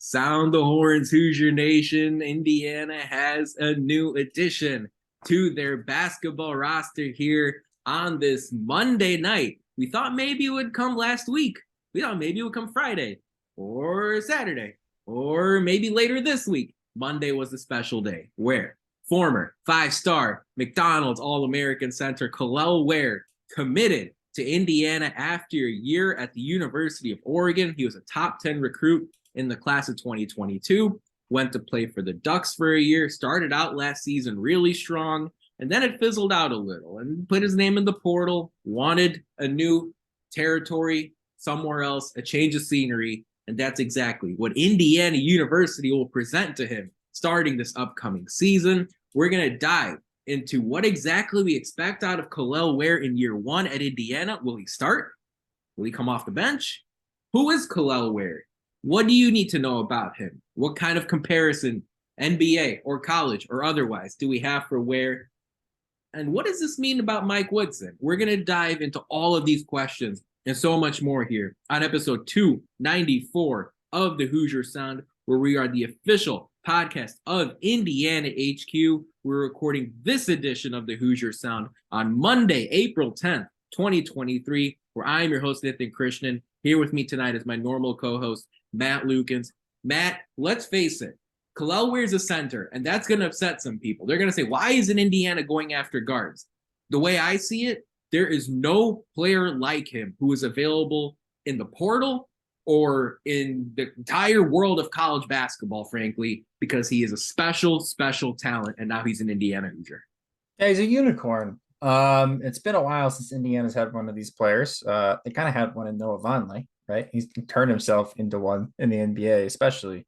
Sound the horns, Hoosier Nation. Indiana has a new addition to their basketball roster here on this Monday night. We thought maybe it would come last week. We thought maybe it would come Friday or Saturday or maybe later this week. Monday was the special day where former five-star McDonald's All-American center Kel'el Ware committed to Indiana after a year at the University of Oregon. He was a top 10 recruit in the class of 2022, went to play for the Ducks for a year, started out last season really strong, and then it fizzled out a little and put his name in the portal, wanted a new territory somewhere else, a change of scenery, and that's exactly what Indiana University will present to him starting this upcoming season. We're going to dive into what exactly we expect out of Kel'el Ware in year one at Indiana. Will he start? Will he come off the bench? Who is Kel'el Ware? What do you need to know about him? What kind of comparison, NBA or college or otherwise, do we have for Ware? And what does this mean about Mike Woodson? We're going to dive into all of these questions and so much more here on episode 294 of the Hoosier Sound, where we are the official podcast of Indiana HQ. We're recording this edition of the Hoosier Sound on Monday, April 10th, 2023, where I am your host, Nathan Krishnan. Here with me tonight is my normal co-host, Matt Lukens. Matt, let's face it, Kel'el Ware's a center, and that's going to upset some people. They're going to say, why isn't Indiana going after guards? The way I see it, there is no player like him who is available in the portal or in the entire world of college basketball, frankly, because he is a special, special talent, and now he's an Indiana Hoosier. Yeah, he's a unicorn. It's been a while since Indiana's had one of these players. They kind of had one in Noah Vonleh, right? He's turned himself into one in the NBA, especially.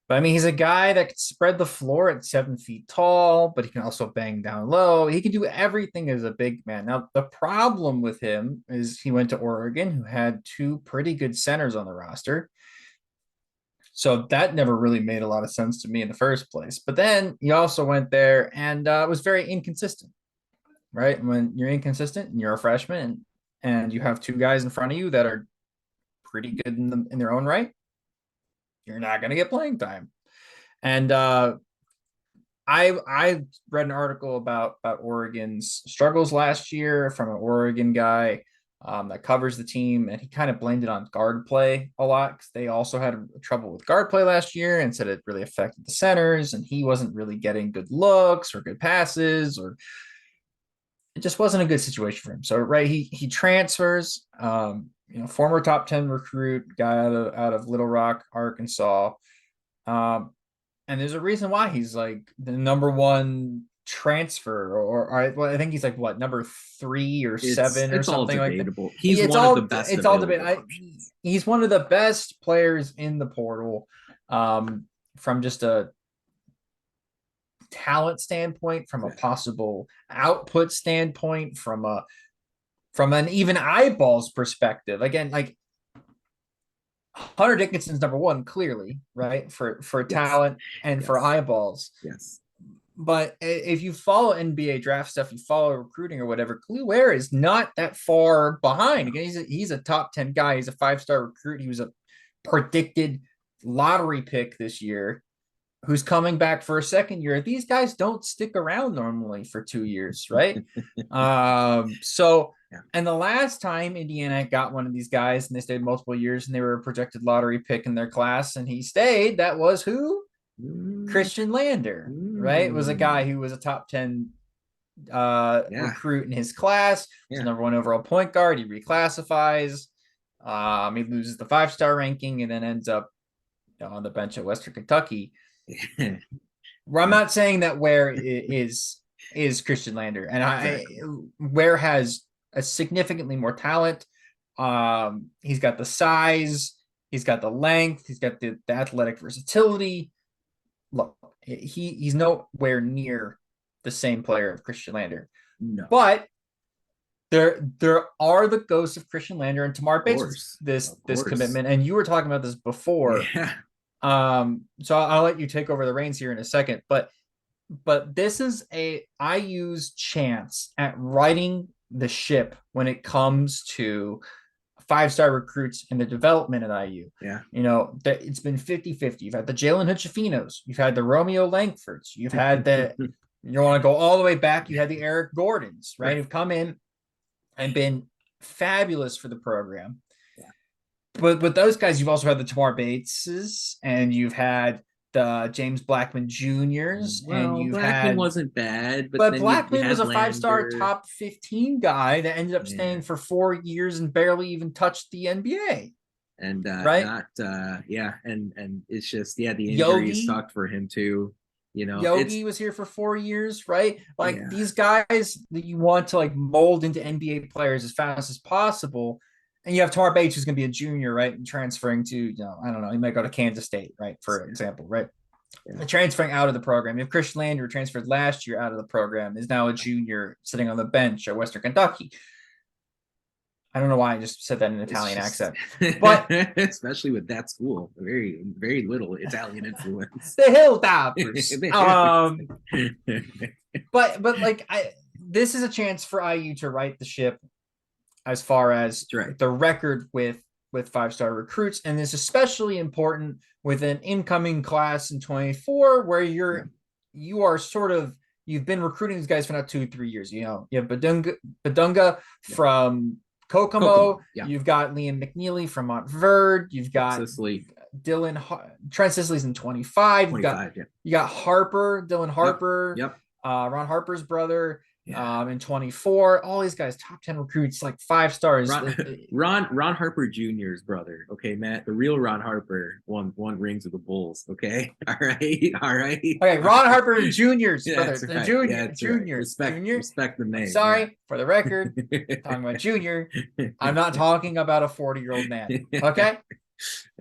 But I mean, he's a guy that can spread the floor at 7 feet tall, but he can also bang down low. He can do everything as a big man. Now, the problem with him is he went to Oregon, who had two pretty good centers on the roster. So that never really made a lot of sense to me in the first place. But then he also went there and was very inconsistent, right? When you're inconsistent and you're a freshman and you have two guys in front of you that are pretty good in their own right, you're not going to get playing time. And I read an article about Oregon's struggles last year from an Oregon guy that covers the team, and he kind of blamed it on guard play a lot because they also had trouble with guard play last year and said it really affected the centers, and he wasn't really getting good looks or good passes, or it just wasn't a good situation for him. So right, he transfers. Former top 10 recruit guy out of Little Rock, Arkansas. And there's a reason why he's like the number one transfer, or I think he's like what, number 3 or 7 or something like that. He's one of the best. It's all debatable. He's one of the best players in the portal, from just a talent standpoint, from a possible output standpoint, from an even eyeballs perspective. Again, like Hunter Dickinson's number one, clearly, right? For talent and for eyeballs. Yes. But if you follow NBA draft stuff, you follow recruiting or whatever, Kel'el Ware is not that far behind. Again, he's a top 10 guy. He's a 5-star recruit. He was a predicted lottery pick this year, who's coming back for a second year. These guys don't stick around normally for 2 years, right? And the last time Indiana got one of these guys, and they stayed multiple years, and they were a projected lottery pick in their class, and he stayed, that was who? Christian Lander, right? It was a guy who was a top 10 recruit in his class. He's number 1 overall point guard. He reclassifies. He loses the 5-star ranking and then ends up on the bench at Western Kentucky. I'm not saying that Ware is Christian Lander, and Ware has a significantly more talent. He's got the size, he's got the length, he's got the athletic versatility. Look, he's nowhere near the same player of Christian Lander. No. But there are the ghosts of Christian Lander and Tamar Bates, this commitment, and you were talking about this before. Yeah. So I'll let you take over the reins here in a second, but this is I use chance at righting the ship when it comes to 5-star recruits in the development at IU. Yeah. You know, it's been 50-50. You've had the Jalen Hood-Shafinos, you've had the Romeo Langfords, you've had the, you want to go all the way back, you had the Eric Gordons, right? Who've come in and been fabulous for the program. Yeah. But with those guys, you've also had the Tamar Bateses, and you've had the James Blackman Juniors, and you've Blackman had wasn't bad, but then Blackman was a Lander. 5-star top 15 guy that ended up staying for 4 years and barely even touched the NBA. And right? And it's just the injuries Yogi sucked for him too. You know, Yogi was here for 4 years, right? Like these guys that you want to like mold into NBA players as fast as possible. And you have Tamar Bates, who's going to be a junior, right? And transferring to, you know, I don't know, he might go to Kansas State, right? For example, right? Yeah. Transferring out of the program. You have Christian Lander, transferred last year out of the program, is now a junior sitting on the bench at Western Kentucky. I don't know why I just said that in an Italian accent, but especially with that school, very, very little Italian influence. The Hilltoppers. But like this is a chance for IU to right the ship as far as the record with 5-star recruits, and it's especially important with an incoming class in 24 where you are sort of, you've been recruiting these guys for now 2-3 years. You know, you have Badunga from Kokomo. You've got Liam McNeely from Montverde. You've got Trent Sisley's in 25. You got Harper, Dylan Harper. Ron Harper's brother. In 24, all these guys, top 10 recruits, like 5 stars. Ron Harper Jr.'s brother. Okay, Matt, the real Ron Harper won rings with the Bulls. Okay, all right. Okay, Ron Harper Jr.'s brother, the junior. Respect the name. Sorry for the record, I'm talking about Junior. I'm not talking about a 40-year-old man. Okay.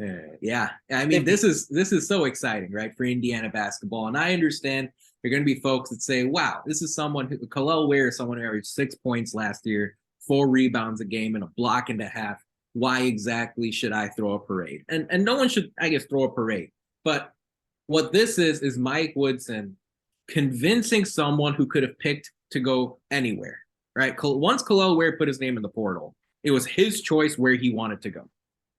I mean, this is so exciting, right, for Indiana basketball, and I understand. There are going to be folks that say, wow, this is someone who, Kel'el Ware is someone who averaged 6 points last year, 4 rebounds a game, and a block and a half. Why exactly should I throw a parade? And no one should, I guess, throw a parade. But what this is Mike Woodson convincing someone who could have picked to go anywhere, right? Once Kel'el Ware put his name in the portal, it was his choice where he wanted to go.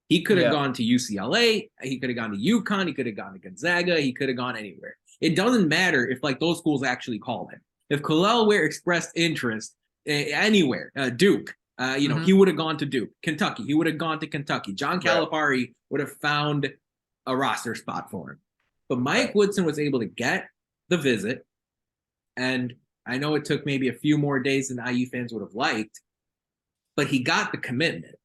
He could have gone to UCLA. He could have gone to UConn. He could have gone to Gonzaga. He could have gone anywhere. It doesn't matter if like those schools actually called him. If Kel'el Ware expressed interest anywhere, Duke, he would have gone to Duke. Kentucky, he would have gone to Kentucky. John Calipari would have found a roster spot for him. But Mike Woodson was able to get the visit, and I know it took maybe a few more days than IU fans would have liked, but he got the commitment.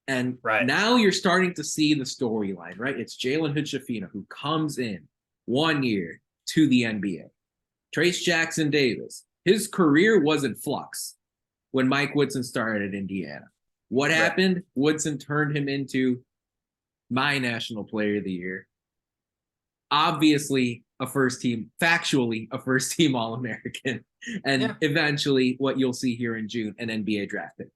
And now you're starting to see the storyline, right? It's Jalen Hood-Shafino who comes in 1 year to the NBA. Trace Jackson Davis, his career was in flux when Mike Woodson started at Indiana. What happened? Woodson turned him into my National Player of the Year. Obviously, factually a first team All-American, and eventually what you'll see here in June, an NBA draft pick.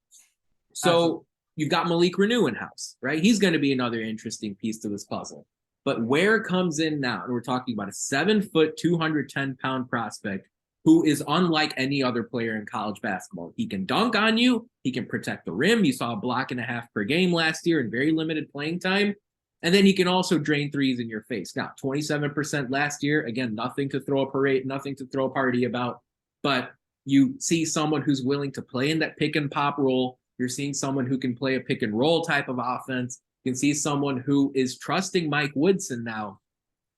So you've got Malik Renew in house, right? He's going to be another interesting piece to this puzzle. But Ware comes in now, and we're talking about a 7-foot, 210-pound prospect who is unlike any other player in college basketball. He can dunk on you. He can protect the rim. You saw a block and a half per game last year in very limited playing time. And then he can also drain threes in your face. Now, 27% last year. Again, nothing to throw a parade, nothing to throw a party about. But you see someone who's willing to play in that pick and pop role. You're seeing someone who can play a pick and roll type of offense. You can see someone who is trusting Mike Woodson now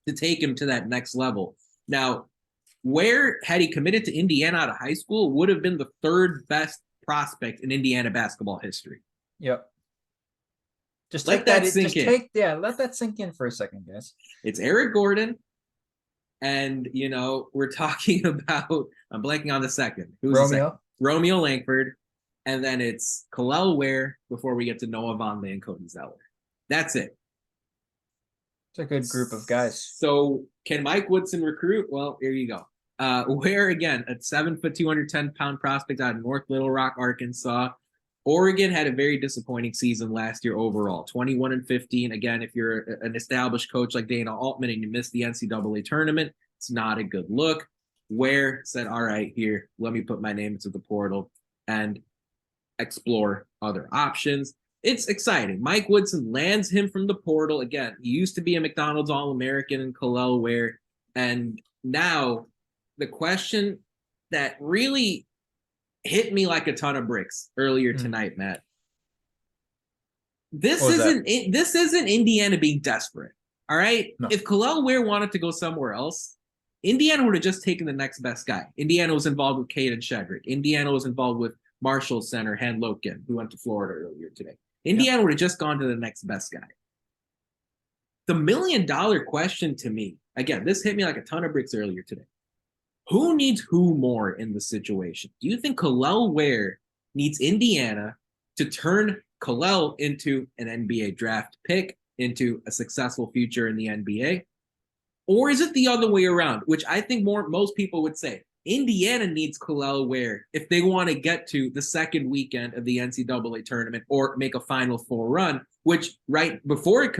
to take him to that next level. Now, Ware, had he committed to Indiana out of high school, would have been the 3rd best prospect in Indiana basketball history. Yep. Just let that sink in. Let that sink in for a second, guys. It's Eric Gordon, and we're talking about, I'm blanking on the second. Romeo Langford. And then it's Kel'el Ware before we get to Noah Vonleh and Cody Zeller. That's it. It's a good group of guys. So can Mike Woodson recruit? Well, here you go. Ware, again, a 7-foot, 210-pound prospect out of North Little Rock, Arkansas. Oregon had a very disappointing season last year overall, 21-15. Again, if you're an established coach like Dana Altman and you missed the NCAA tournament, it's not a good look. Ware said, all right, here, let me put my name into the portal and explore other options. it's exciting. Mike Woodson lands him from the portal. Again, he used to be a McDonald's All-American in Kel'el Ware. And now the question that really hit me like a ton of bricks earlier tonight, Matt. This isn't Indiana being desperate. All right. No. If Kel'el Ware wanted to go somewhere else, Indiana would have just taken the next best guy. Indiana was involved with Caden Shedrick. Indiana was involved with Marshall center Han Loken, who went to Florida earlier today. Indiana would have just gone to the next best guy. The $1 million question to me, again, this hit me like a ton of bricks earlier today. Who needs who more in the situation? Do you think Kel'el Ware needs Indiana to turn Kel'el into an NBA draft pick, into a successful future in the NBA? Or is it the other way around, which I think most people would say Indiana needs Kel'el Ware if they want to get to the second weekend of the NCAA tournament or make a Final Four run, which right before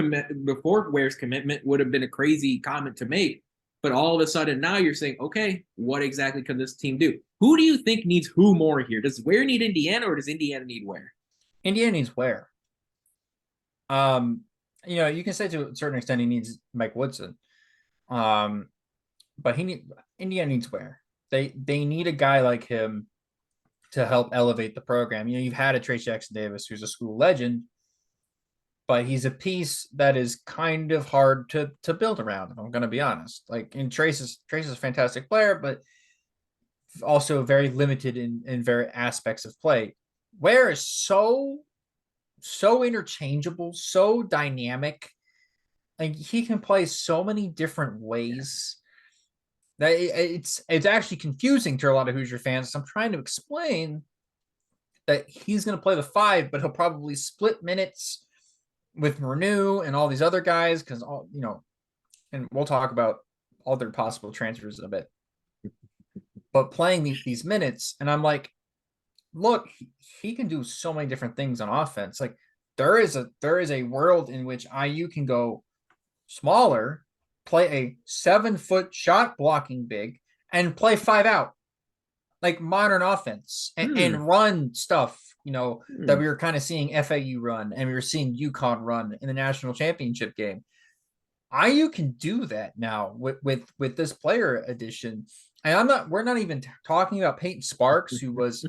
Ware's commitment would have been a crazy comment to make. But all of a sudden now you're saying, okay, what exactly can this team do? Who do you think needs who more here? Does Ware need Indiana or does Indiana need Ware? Indiana needs Ware. You can say to a certain extent he needs Mike Woodson. But Indiana needs Ware. They need a guy like him to help elevate the program. You've had a Trace Jackson Davis, who's a school legend, but he's a piece that is kind of hard to build around, if I'm going to be honest. And Trace is a fantastic player, but also very limited in very aspects of play. Ware is so interchangeable, so dynamic. He can play so many different ways that it's actually confusing to a lot of Hoosier fans. So I'm trying to explain that he's going to play the 5, but he'll probably split minutes with Renew and all these other guys because and we'll talk about other possible transfers in a bit. But playing these minutes, and I'm like, look, he can do so many different things on offense. There is a world in which IU can go smaller, play a 7-foot shot blocking big, and play 5 out, like modern offense, and run stuff, that we were kind of seeing FAU run and we were seeing UConn run in the national championship game. IU can do that now with this player addition. And we're not even talking about Peyton Sparks, who was,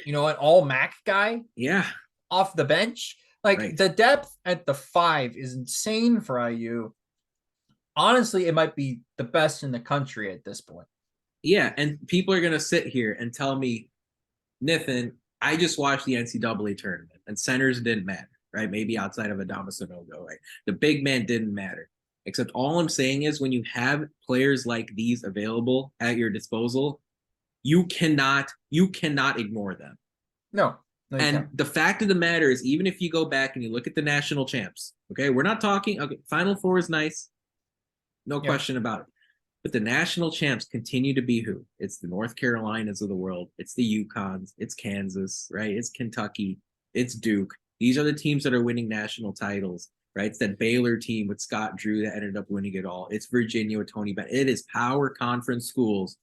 an all MAC guy. Yeah. Off the bench. Right. The depth at the 5 is insane for IU. Honestly, it might be the best in the country at this point. Yeah, and people are going to sit here and tell me, Nathan, I just watched the NCAA tournament, and centers didn't matter, right? Maybe outside of Adama Sanogo, right? The big man didn't matter. Except all I'm saying is when you have players like these available at your disposal, you cannot ignore them. No. And the fact of the matter is, even if you go back and you look at the national champs, okay, we're not talking, okay, Final Four is nice. No question about it. But the national champs continue to be who? It's the North Carolinas of the world. It's the UConns. It's Kansas, right? It's Kentucky. It's Duke. These are the teams that are winning national titles, right? It's that Baylor team with Scott Drew that ended up winning it all. It's Virginia with Tony Bennett. It is power conference schools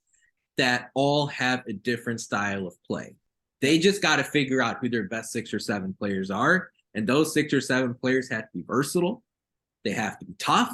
that all have a different style of play. They just got to figure out who their best 6 or 7 players are. And those 6 or 7 players have to be versatile. They have to be tough.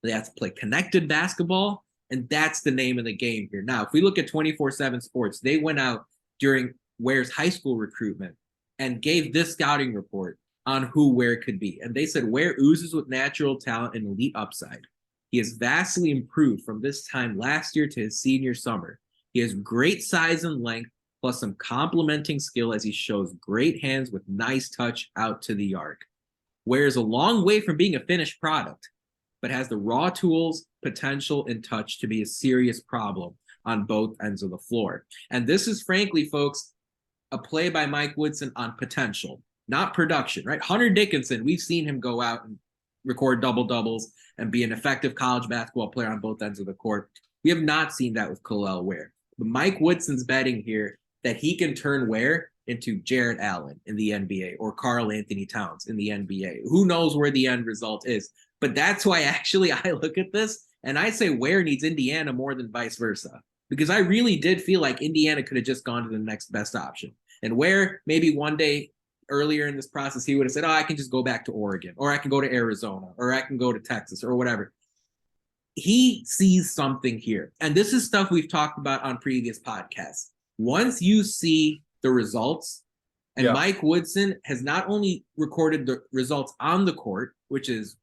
They have to play connected basketball. And that's the name of the game here. Now, if we look at 24/7 Sports, they went out during Ware's high school recruitment and gave this scouting report on who Ware could be. And they said Ware oozes with natural talent and elite upside. He has vastly improved from this time last year to his senior summer. He has great size and length, plus some complementing skill as he shows great hands with nice touch out to the arc. Ware is a long way from being a finished product, but has the raw tools, potential, and touch to be a serious problem on both ends of the floor. And this is, frankly, folks, a play by Mike Woodson on potential, not production, right? Hunter Dickinson, we've seen him go out and record double-doubles and be an effective college basketball player on both ends of the court. We have not seen that with Kel'el Ware. But Mike Woodson's betting here that he can turn Ware into Jarrett Allen in the NBA or Karl Anthony Towns in the NBA. Who knows where the end result is? But that's why actually I look at this and I say Ware needs Indiana more than vice versa. Because I really did feel like Indiana could have just gone to the next best option. And Ware maybe one day earlier in this process, he would have said, oh, I can just go back to Oregon, or I can go to Arizona, or I can go to Texas, or whatever. He sees something here. And this is stuff we've talked about on previous podcasts. Once you see the results, and Mike Woodson has not only recorded the results on the court, which is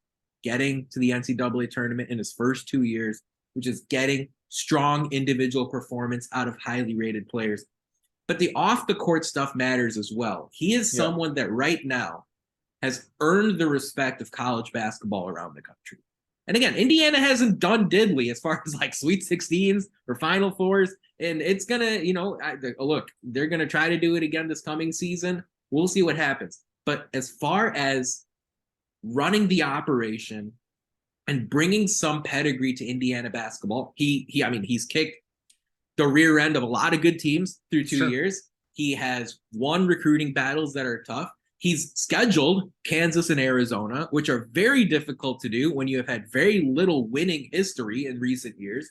getting to the NCAA tournament in his first 2 years, which is getting strong individual performance out of highly rated players, but the off the court stuff matters as well. He is someone that right now has earned the respect of college basketball around the country. And again, Indiana hasn't done diddly as far as like Sweet 16s or Final Fours. And it's going to, look, they're going to try to do it again this coming season. We'll see what happens. But as far as running the operation and bringing some pedigree to Indiana basketball, he's kicked the rear end of a lot of good teams through 2 years. He has won recruiting battles that are tough. He's scheduled Kansas and Arizona, which are very difficult to do when you have had very little winning history in recent years.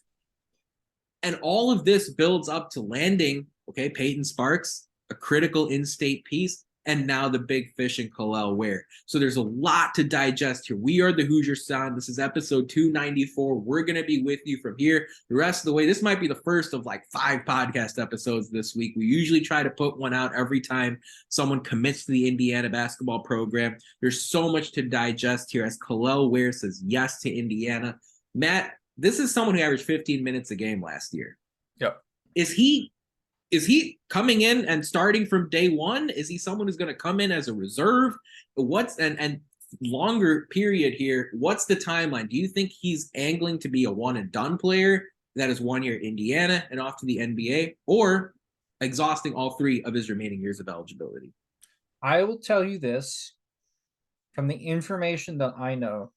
And all of this builds up to landing, Peyton Sparks, a critical in-state piece, and now the big fish in Kel'el Ware. So there's a lot to digest here. We are the Hoosier Sound. This is episode 294. We're going to be with you from here the rest of the way. This might be the first of like 5 podcast episodes this week. We usually try to put one out every time someone commits to the Indiana basketball program. There's so much to digest here as Kel'el Ware says yes to Indiana. Matt, this is someone who averaged 15 minutes a game last year. Yep. Is he coming in and starting from day one? Is he someone who's going to come in as a reserve? What's and longer period here? What's the timeline? Do you think he's angling to be a one and done player that is 1 year Indiana and off to the NBA, or exhausting all 3 of his remaining years of eligibility? I will tell you this from the information that I know.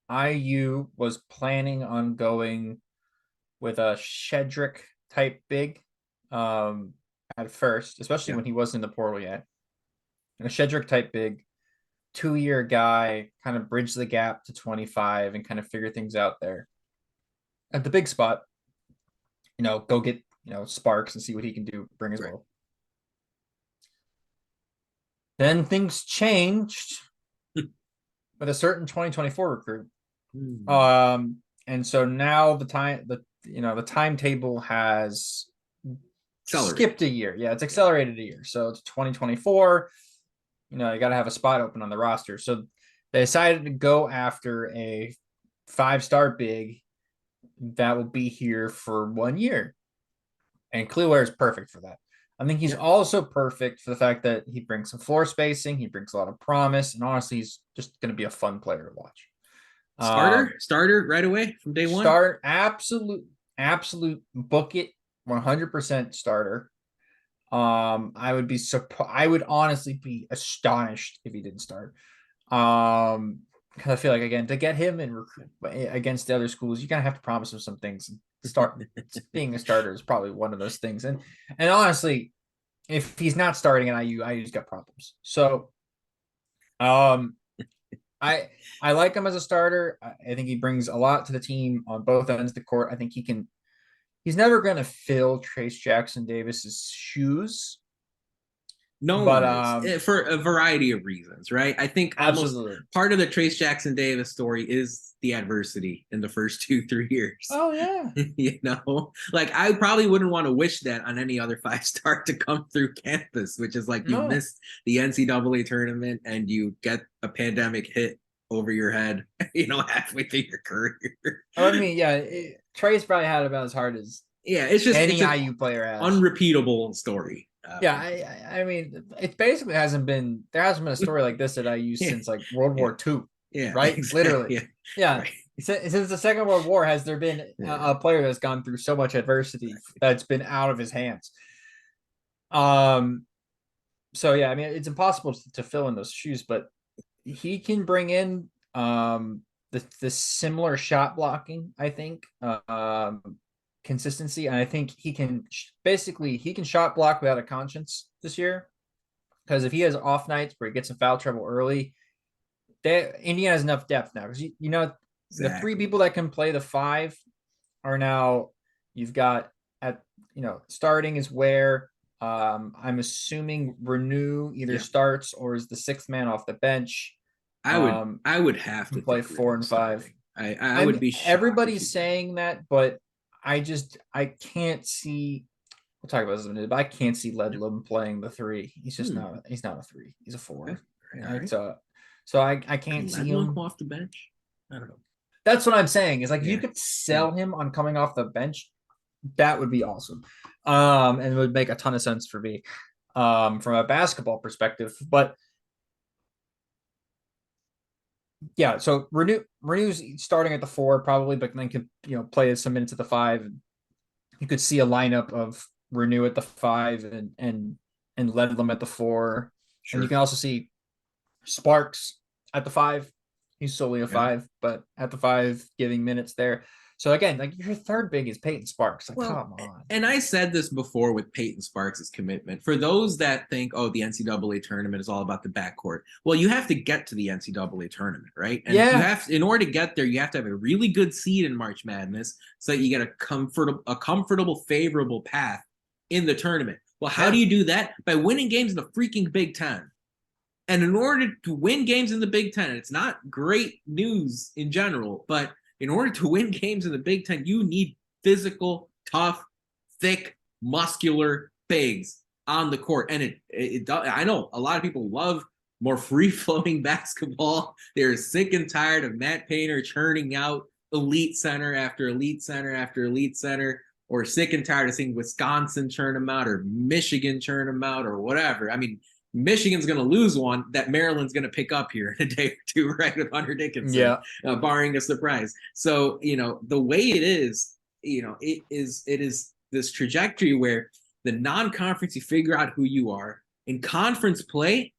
IU was planning on going with a Shedrick type big at first, especially when he wasn't in the portal yet. And a Shedrick type big, 2-year guy, kind of bridge the gap to 25 and kind of figure things out there. At the big spot, go get, Sparks and see what he can do, bring as well. Then things changed with a certain 2024 recruit. And so now the timetable has skipped a year. Yeah, it's accelerated a year. So it's 2024. You got to have a spot open on the roster. So they decided to go after a 5-star big that will be here for 1 year. And Kel'el Ware is perfect for that. I think he's also perfect for the fact that he brings some floor spacing. He brings a lot of promise. And honestly, he's just going to be a fun player to watch. Starter right away from day one. Absolute book it, 100% starter. I would honestly be astonished if he didn't start. Because I feel like, again, to get him in against the other schools, you're gonna have to promise him some things. Being a starter is probably one of those things. And honestly, if he's not starting at IU's got problems. So, I like him as a starter. I think he brings a lot to the team on both ends of the court. I think he's never going to fill Trace Jackson Davis's shoes. No, but for a variety of reasons, right? I think absolutely part of the Trace Jackson Davis story is the adversity in the first 2-3 years. Oh yeah. Like I probably wouldn't want to wish that on any other 5-star to come through campus, which is like you missed the NCAA tournament and you get a pandemic hit over your head, halfway through your career. I mean, Trace probably had about as hard as it's just any IU player has. Unrepeatable story. I mean, it basically there hasn't been a story like this at IU since like World War II. Yeah, right. Exactly. Literally. Yeah. Right. Since the Second World War, has there been a player that's gone through so much adversity that's been out of his hands? So yeah, I mean, it's impossible to fill in those shoes, but he can bring in the similar shot blocking, I think, consistency, and I think he can shot block without a conscience this year, because if he has off nights where he gets in foul trouble early, Indiana has enough depth now, because the 3 people that can play the 5 are now, you've got starting is Ware, I'm assuming Renew either Yeah. starts or is the sixth man off the bench. I would Um, I would have to can play think 4 Renew and 5. starting. I I would mean, be shocked if he everybody's didn't. saying that, but I can't see. We'll talk about this in a minute, but I can't see Yeah. Ledlum playing the 3. He's just Hmm. not. He's not a 3. He's a Okay. 4. All Like right. so I Can can't see Ledlum come him. off the bench? I don't know. That's what I'm saying. Is like if you Yeah. could Yeah. sell him on coming off the bench, that would be awesome. And it would make a ton of sense for me, from a basketball perspective. But yeah, so Renew's starting at the 4 probably, but then could play some minutes at the 5. You could see a lineup of Renew at the 5 and Ledlam at the 4, and you Sure. can also see Sparks at the 5. He's solely a Yeah. 5, but at the 5 giving minutes there. So again, like your third big is Peyton Sparks. Like, Well, come on. and I said this before with Peyton Sparks' commitment. For those that think, oh, the NCAA tournament is all about the backcourt. Well, you have to get to the NCAA tournament, right? And you Yeah. have, in order to get there, you have to have a really good seed in March Madness so that you get a comfortable, favorable path in the tournament. Well, how do Yeah. you do that? By winning games in the freaking Big Ten. And in order to win games in the Big Ten, it's not great news in general, but in order to win games in the Big Ten, you need physical, tough, thick, muscular bigs on the court. And I know a lot of people love more free flowing basketball. They're sick and tired of Matt Painter churning out elite center after elite center after elite center, or sick and tired of seeing Wisconsin churn them out or Michigan churn them out or whatever. I mean, Michigan's going to lose one that Maryland's going to pick up here in a day or two, right, with Hunter Dickinson, Yeah. barring a surprise. So, the way it is, it is this trajectory where the non-conference, you figure out who you are. In conference play,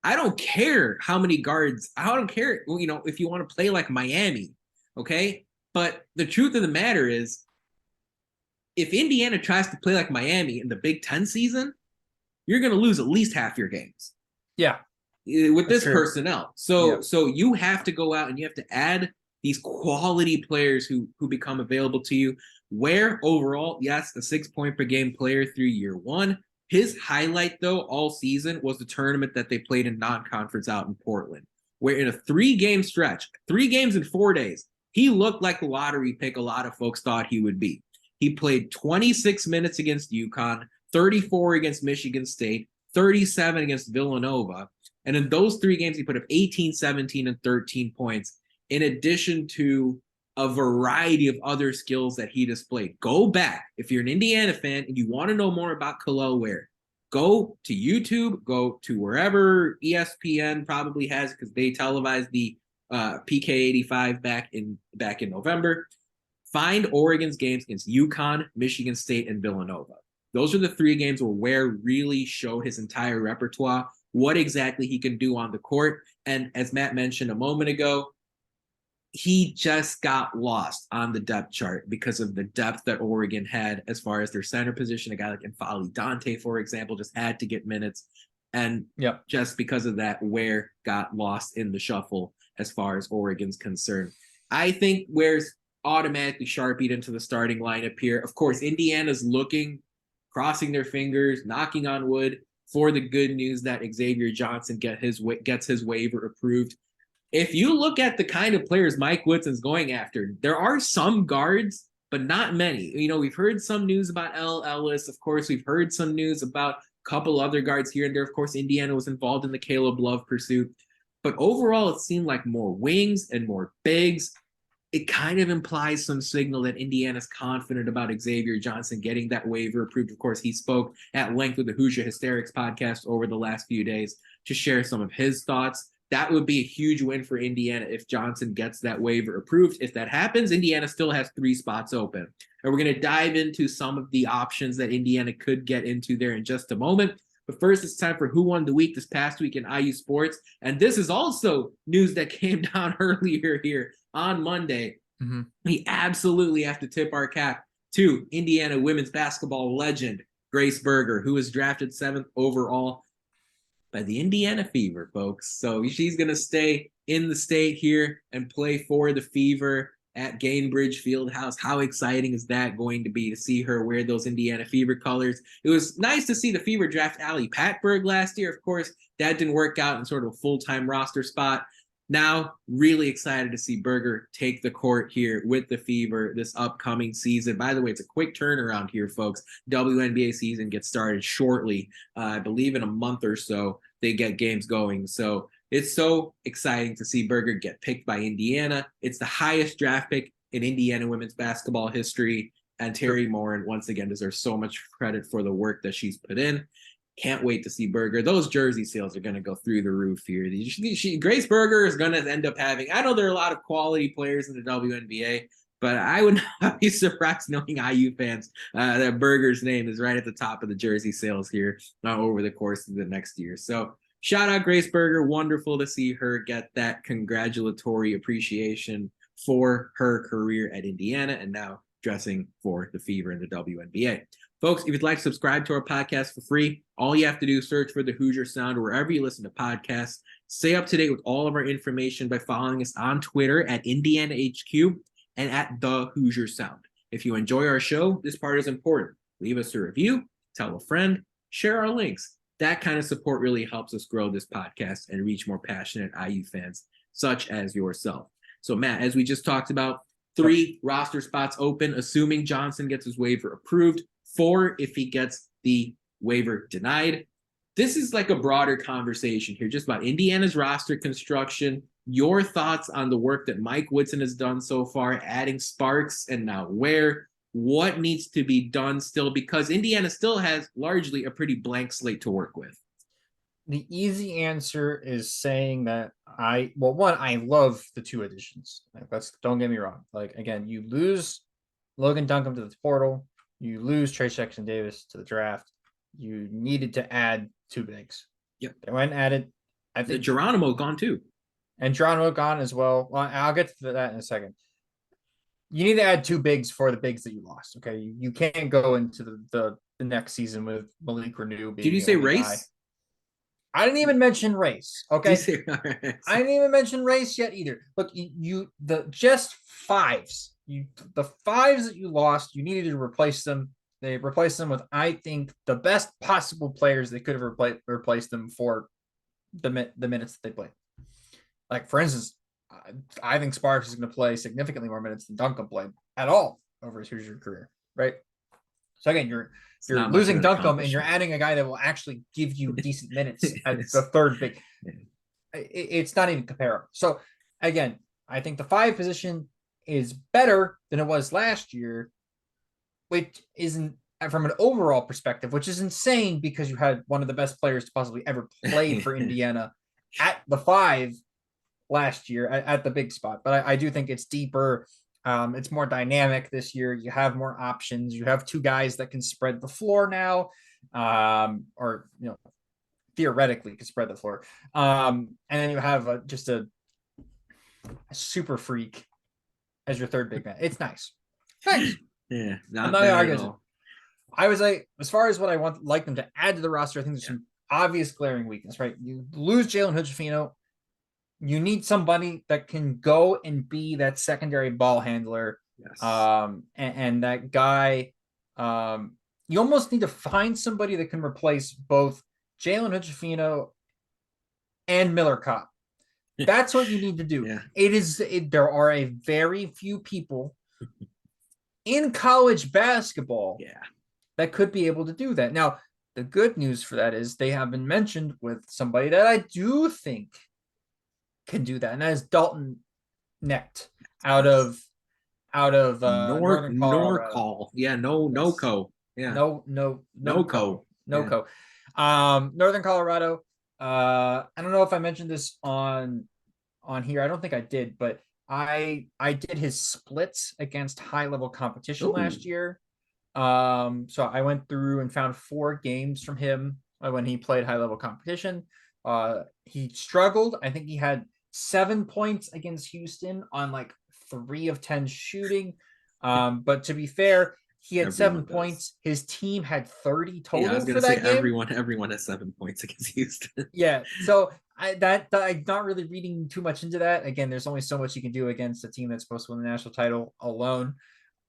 I don't care how many guards. I don't care, if you want to play like Miami, okay? But the truth of the matter is, if Indiana tries to play like Miami in the Big Ten season, you're going to lose at least half your games Yeah. with That's this true. personnel. Yeah. So you have to go out and you have to add these quality players who become available to you. Where overall, yes, a 6 point per game player through year 1. His highlight though all season was the tournament that they played in non-conference out in Portland, where in a 3-game stretch, 3 games in 4 days, he looked like the lottery pick a lot of folks thought he would be. He played 26 minutes against UConn, 34 against Michigan State, 37 against Villanova. And in those 3 games, he put up 18, 17, and 13 points, in addition to a variety of other skills that he displayed. Go back. If you're an Indiana fan and you want to know more about Kel'el Ware, go to YouTube, go to wherever ESPN probably has, because they televised the PK85 back in November. Find Oregon's games against UConn, Michigan State, and Villanova. Those are the 3 games where Ware really showed his entire repertoire, what exactly he can do on the court. And as Matt mentioned a moment ago, he just got lost on the depth chart because of the depth that Oregon had as far as their center position. A guy like N'Faly Dante, for example, just had to get minutes. And just because of that, Ware got lost in the shuffle as far as Oregon's concerned. I think Ware's automatically sharpied into the starting lineup here. Of course, Indiana's looking, crossing their fingers, knocking on wood for the good news that Xavier Johnson gets his waiver approved. If you look at the kind of players Mike Woodson's going after, there are some guards, but not many. We've heard some news about L. Ellis. Of course, we've heard some news about a couple other guards here and there. Of course, Indiana was involved in the Caleb Love pursuit. But overall, it seemed like more wings and more bigs. It kind of implies some signal that Indiana's confident about Xavier Johnson getting that waiver approved. Of course, he spoke at length with the Hoosier Hysterics podcast over the last few days to share some of his thoughts. That would be a huge win for Indiana if Johnson gets that waiver approved. If that happens, Indiana still has 3 spots open. And we're going to dive into some of the options that Indiana could get into there in just a moment. But first, it's time for Who Won the Week this past week in IU sports. And this is also news that came down earlier here on Monday. Mm-hmm. We absolutely have to tip our cap to Indiana women's basketball legend Grace Berger, who was drafted 7th overall by the Indiana Fever, folks. So she's going to stay in the state here and play for the Fever. at Gainbridge Fieldhouse. How exciting is that going to be to see her wear those Indiana Fever colors? It was nice to see the Fever draft Ali Patberg last year. Of course, that didn't work out in sort of a full-time roster spot. Now, really excited to see Berger take the court here with the Fever this upcoming season. By the way, it's a quick turnaround here, folks. WNBA season gets started shortly. I believe in a month or so, they get games going. So it's so exciting to see Berger get picked by Indiana. It's the highest draft pick in Indiana women's basketball history. And Terry Morin, once again, deserves so much credit for the work that she's put in. Can't wait to see Berger. Those jersey sales are going to go through the roof here. Grace Berger is going to end up having, I know there are a lot of quality players in the WNBA, but I would not be surprised knowing IU fans that Berger's name is right at the top of the jersey sales here over the course of the next year. So shout out Grace Berger. Wonderful to see her get that congratulatory appreciation for her career at Indiana and now dressing for the Fever in the WNBA. Folks, if you'd like to subscribe to our podcast for free, all you have to do is search for the Hoosier Sound or wherever you listen to podcasts. Stay up to date with all of our information by following us on Twitter at Indiana HQ and at the Hoosier Sound. If you enjoy our show, this part is important. Leave us a review, tell a friend, share our links. That kind of support really helps us grow this podcast and reach more passionate IU fans such as yourself. So, Matt, as we just talked about, 3 roster spots open, assuming Johnson gets his waiver approved. 4 if he gets the waiver denied. This is like a broader conversation here, just about Indiana's roster construction, your thoughts on the work that Mike Woodson has done so far, adding Sparks and now Ware. What needs to be done still? Because Indiana still has largely a pretty blank slate to work with. The easy answer is saying that I love the 2 additions. Don't get me wrong. Like, again, you lose Logan Duncombe to the portal. You lose Trey Jackson-Davis to the draft. You needed to add 2 bigs. Yep. They went and added, I think. Geronimo gone too. And Geronimo gone as well. Well, I'll get to that in a second. You need to add 2 bigs for the bigs that you lost. Okay. You can't go into the next season with Malik Renew being. Did you say race? Guy. I didn't even mention race. Okay. I didn't even mention race yet either. Look, just 5s. The 5s that you lost, you needed to replace them. They replaced them with, I think, the best possible players they could have replaced them for the minutes that they played. Like, for instance, I think Sparks is going to play significantly more minutes than Duncombe played at all over his Hoosier career, right? So again, you're losing Duncombe and you're adding a guy that will actually give you decent minutes at the 3rd big. It's not even comparable. So again, I think the 5 position is better than it was last year, which isn't from an overall perspective, which is insane because you had one of the best players to possibly ever play for Indiana at the 5 last year at the big spot. But I do think it's deeper. It's more dynamic this year. You have more options. You have 2 guys that can spread the floor now, or theoretically can spread the floor. And then you have just a super freak as your 3rd big man. It's nice. Nice. Yeah, not bad at all. I was like, as far as what I like them to add to the roster, I think there's some obvious glaring weakness, right? You lose Jalen Hood-Schifino. You need somebody that can go and be that secondary ball handler. Yes. And that guy, you almost need to find somebody that can replace both Jalen Hood-Schifino and Miller Kopp. That's what you need to do. Yeah. There are a very few people in college basketball that could be able to do that. Now, the good news for that is they have been mentioned with somebody that I do think can do that, and that is Dalton Knecht out of Northern Colorado. NoCo. Yeah. NoCo. Northern Colorado. I don't know if I mentioned this on here. I don't think I did, but I did his splits against high level competition last year. So I went through and found 4 games from him when he played high level competition. He struggled. I think he had 7 points against Houston on like 3 of 10 shooting. But to be fair, he had 7 points. His team had 30 total. I was going to say everyone has 7 points against Houston. Yeah. So I'm not really reading too much into that. Again, there's only so much you can do against a team that's supposed to win the national title alone.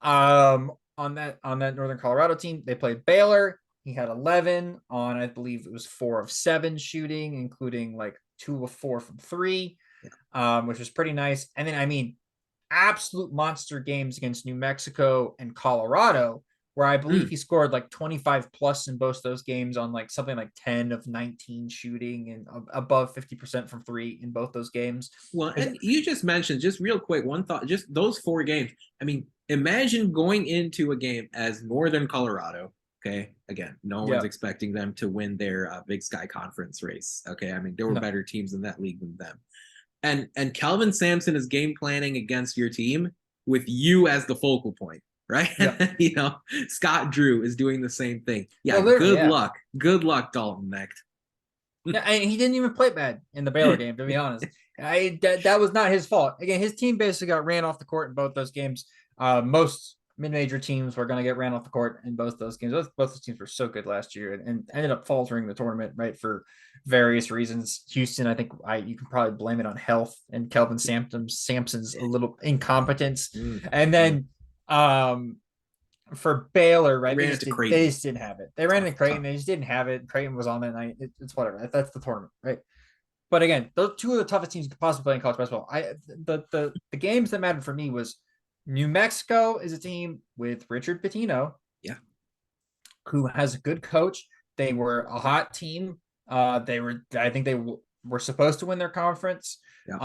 On that Northern Colorado team, they played Baylor. He had 11 on, I believe it was 4 of 7 shooting, including like 2 of 4 from 3, which was pretty nice. And then, I mean, absolute monster games against New Mexico and Colorado, where I believe he scored like 25 plus in both those games on like something like 10 of 19 shooting and above 50% from 3 in both those games. Well, and you just mentioned, just real quick, one thought, just those 4 games. I mean, imagine going into a game as Northern Colorado. Okay, again, no one's expecting them to win their Big Sky Conference race. Okay, I mean, there were better teams in that league than them. And Kelvin Sampson is game planning against your team with you as the focal point, right? You know, Scott Drew is doing the same thing. Yeah, good luck. Good luck, Dalton Knecht. Yeah, and he didn't even play bad in the Baylor game, to be honest. That was not his fault. Again, his team basically got ran off the court in both those games. Most mid-major teams were going to get ran off the court in both those games. Both those teams were so good last year and ended up faltering the tournament, right, for various reasons. Houston, I think you can probably blame it on health and Kelvin Sampson's a little incompetence. And then for Baylor, right, they just didn't have it. They ran into Creighton. They just didn't have it. Creighton was on that night. It's whatever. That's the tournament, right? But again, those 2 of the toughest teams you could possibly play in college basketball. The games that mattered for me was New Mexico is a team with Richard Pitino, who has a good coach. They were a hot team. I think they were supposed to win their conference. They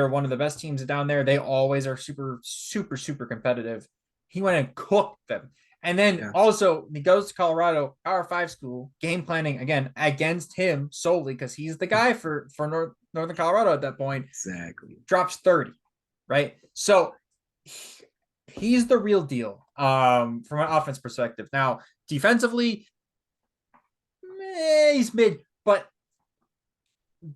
were one of the best teams down there. They always are super, super, super competitive. He went and cooked them. And then also he goes to Colorado, Power 5 school, game planning again against him solely because he's the guy for Northern Colorado at that point. Exactly. Drops 30, right? So he's the real deal from an offense perspective. Now, defensively, he's mid, but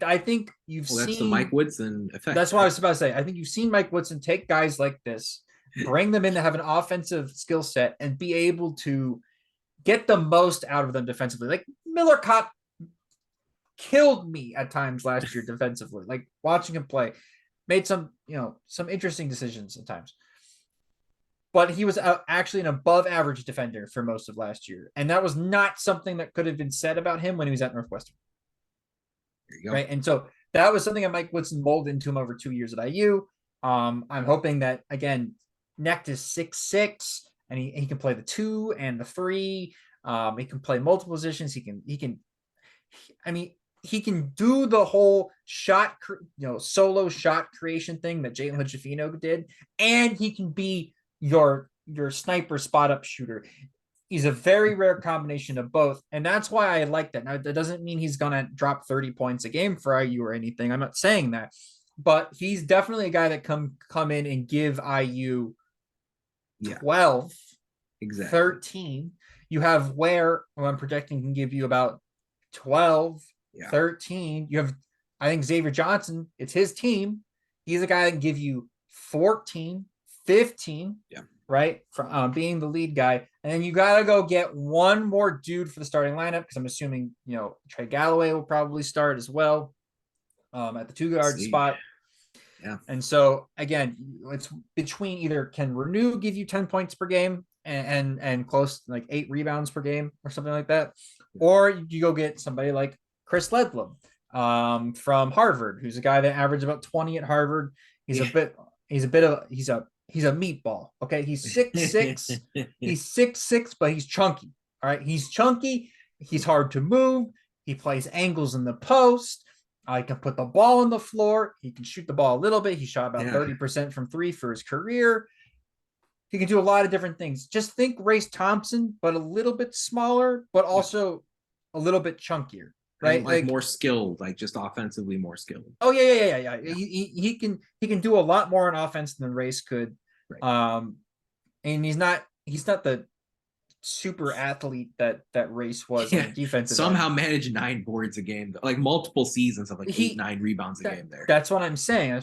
I think you've seen... That's the Mike Woodson effect. That's what I was about to say. I think you've seen Mike Woodson take guys like this, bring them in to have an offensive skill set and be able to get the most out of them defensively. Like Miller Kopp killed me at times last year defensively, like watching him play. Made some interesting decisions at times. But he was actually an above average defender for most of last year. And that was not something that could have been said about him when he was at Northwestern. There you go. Right. And so that was something that Mike Woodson molded into him over 2 years at IU. I'm hoping that, again, Knecht is 6'6", and he can play the 2 and the 3. He can play multiple positions. He can do the whole shot, solo shot creation thing that Jalen Hood-Schifino did, and he can be your sniper spot up shooter. He's a very rare combination of both, and that's why I like that. Now, that doesn't mean he's gonna drop 30 points a game for IU or anything. I'm not saying that, but he's definitely a guy that come in and give IU 12, 13. You have Ware, who I'm projecting can give you about 12. 13. You have, I think, Xavier Johnson. It's his team. He's a guy that can give you 14, 15, right? From being the lead guy. And then you got to go get one more dude for the starting lineup because I'm assuming, Trey Galloway will probably start as well at the 2-guard spot. Yeah. And so, again, it's between either can Renew give you 10 points per game and close to like 8 rebounds per game or something like that, or you go get somebody like Chris Ledlam from Harvard, who's a guy that averaged about 20 at Harvard. He's a meatball. Okay. He's 6'6". He's 6'6", but he's chunky. All right. He's chunky. He's hard to move. He plays angles in the post. He can put the ball on the floor. He can shoot the ball a little bit. He shot about 30% from 3 for his career. He can do a lot of different things. Just think Race Thompson, but a little bit smaller, but also a little bit chunkier. Right, like more skilled, like just offensively more skilled. Oh yeah. He can do a lot more on offense than Race could, and he's not the super athlete that Race was on the defensive. Somehow managed 9 boards a game, like multiple seasons of like 8-9 rebounds a game. There, that's what I'm saying.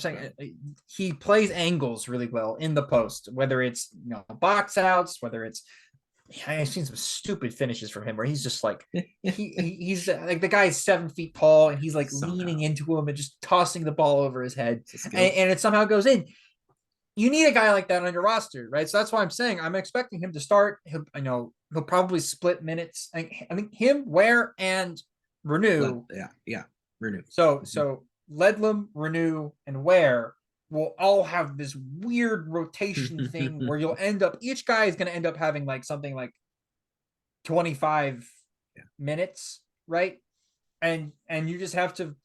He plays angles really well in the post, whether it's box outs, whether it's I've seen some stupid finishes from him where he's just like he's like the guy's 7 feet tall and he's like leaning into him and just tossing the ball over his head, and it somehow goes in. You need a guy like that on your roster, right? So that's why I'm saying I'm expecting him to start. He'll probably split minutes. I think him, Ware, and Renew. Yeah, Renew. So Ledlam, Renew, and Ware will all have this weird rotation thing where you'll end up, each guy is going to end up having like something like 25 minutes, right? And you just have to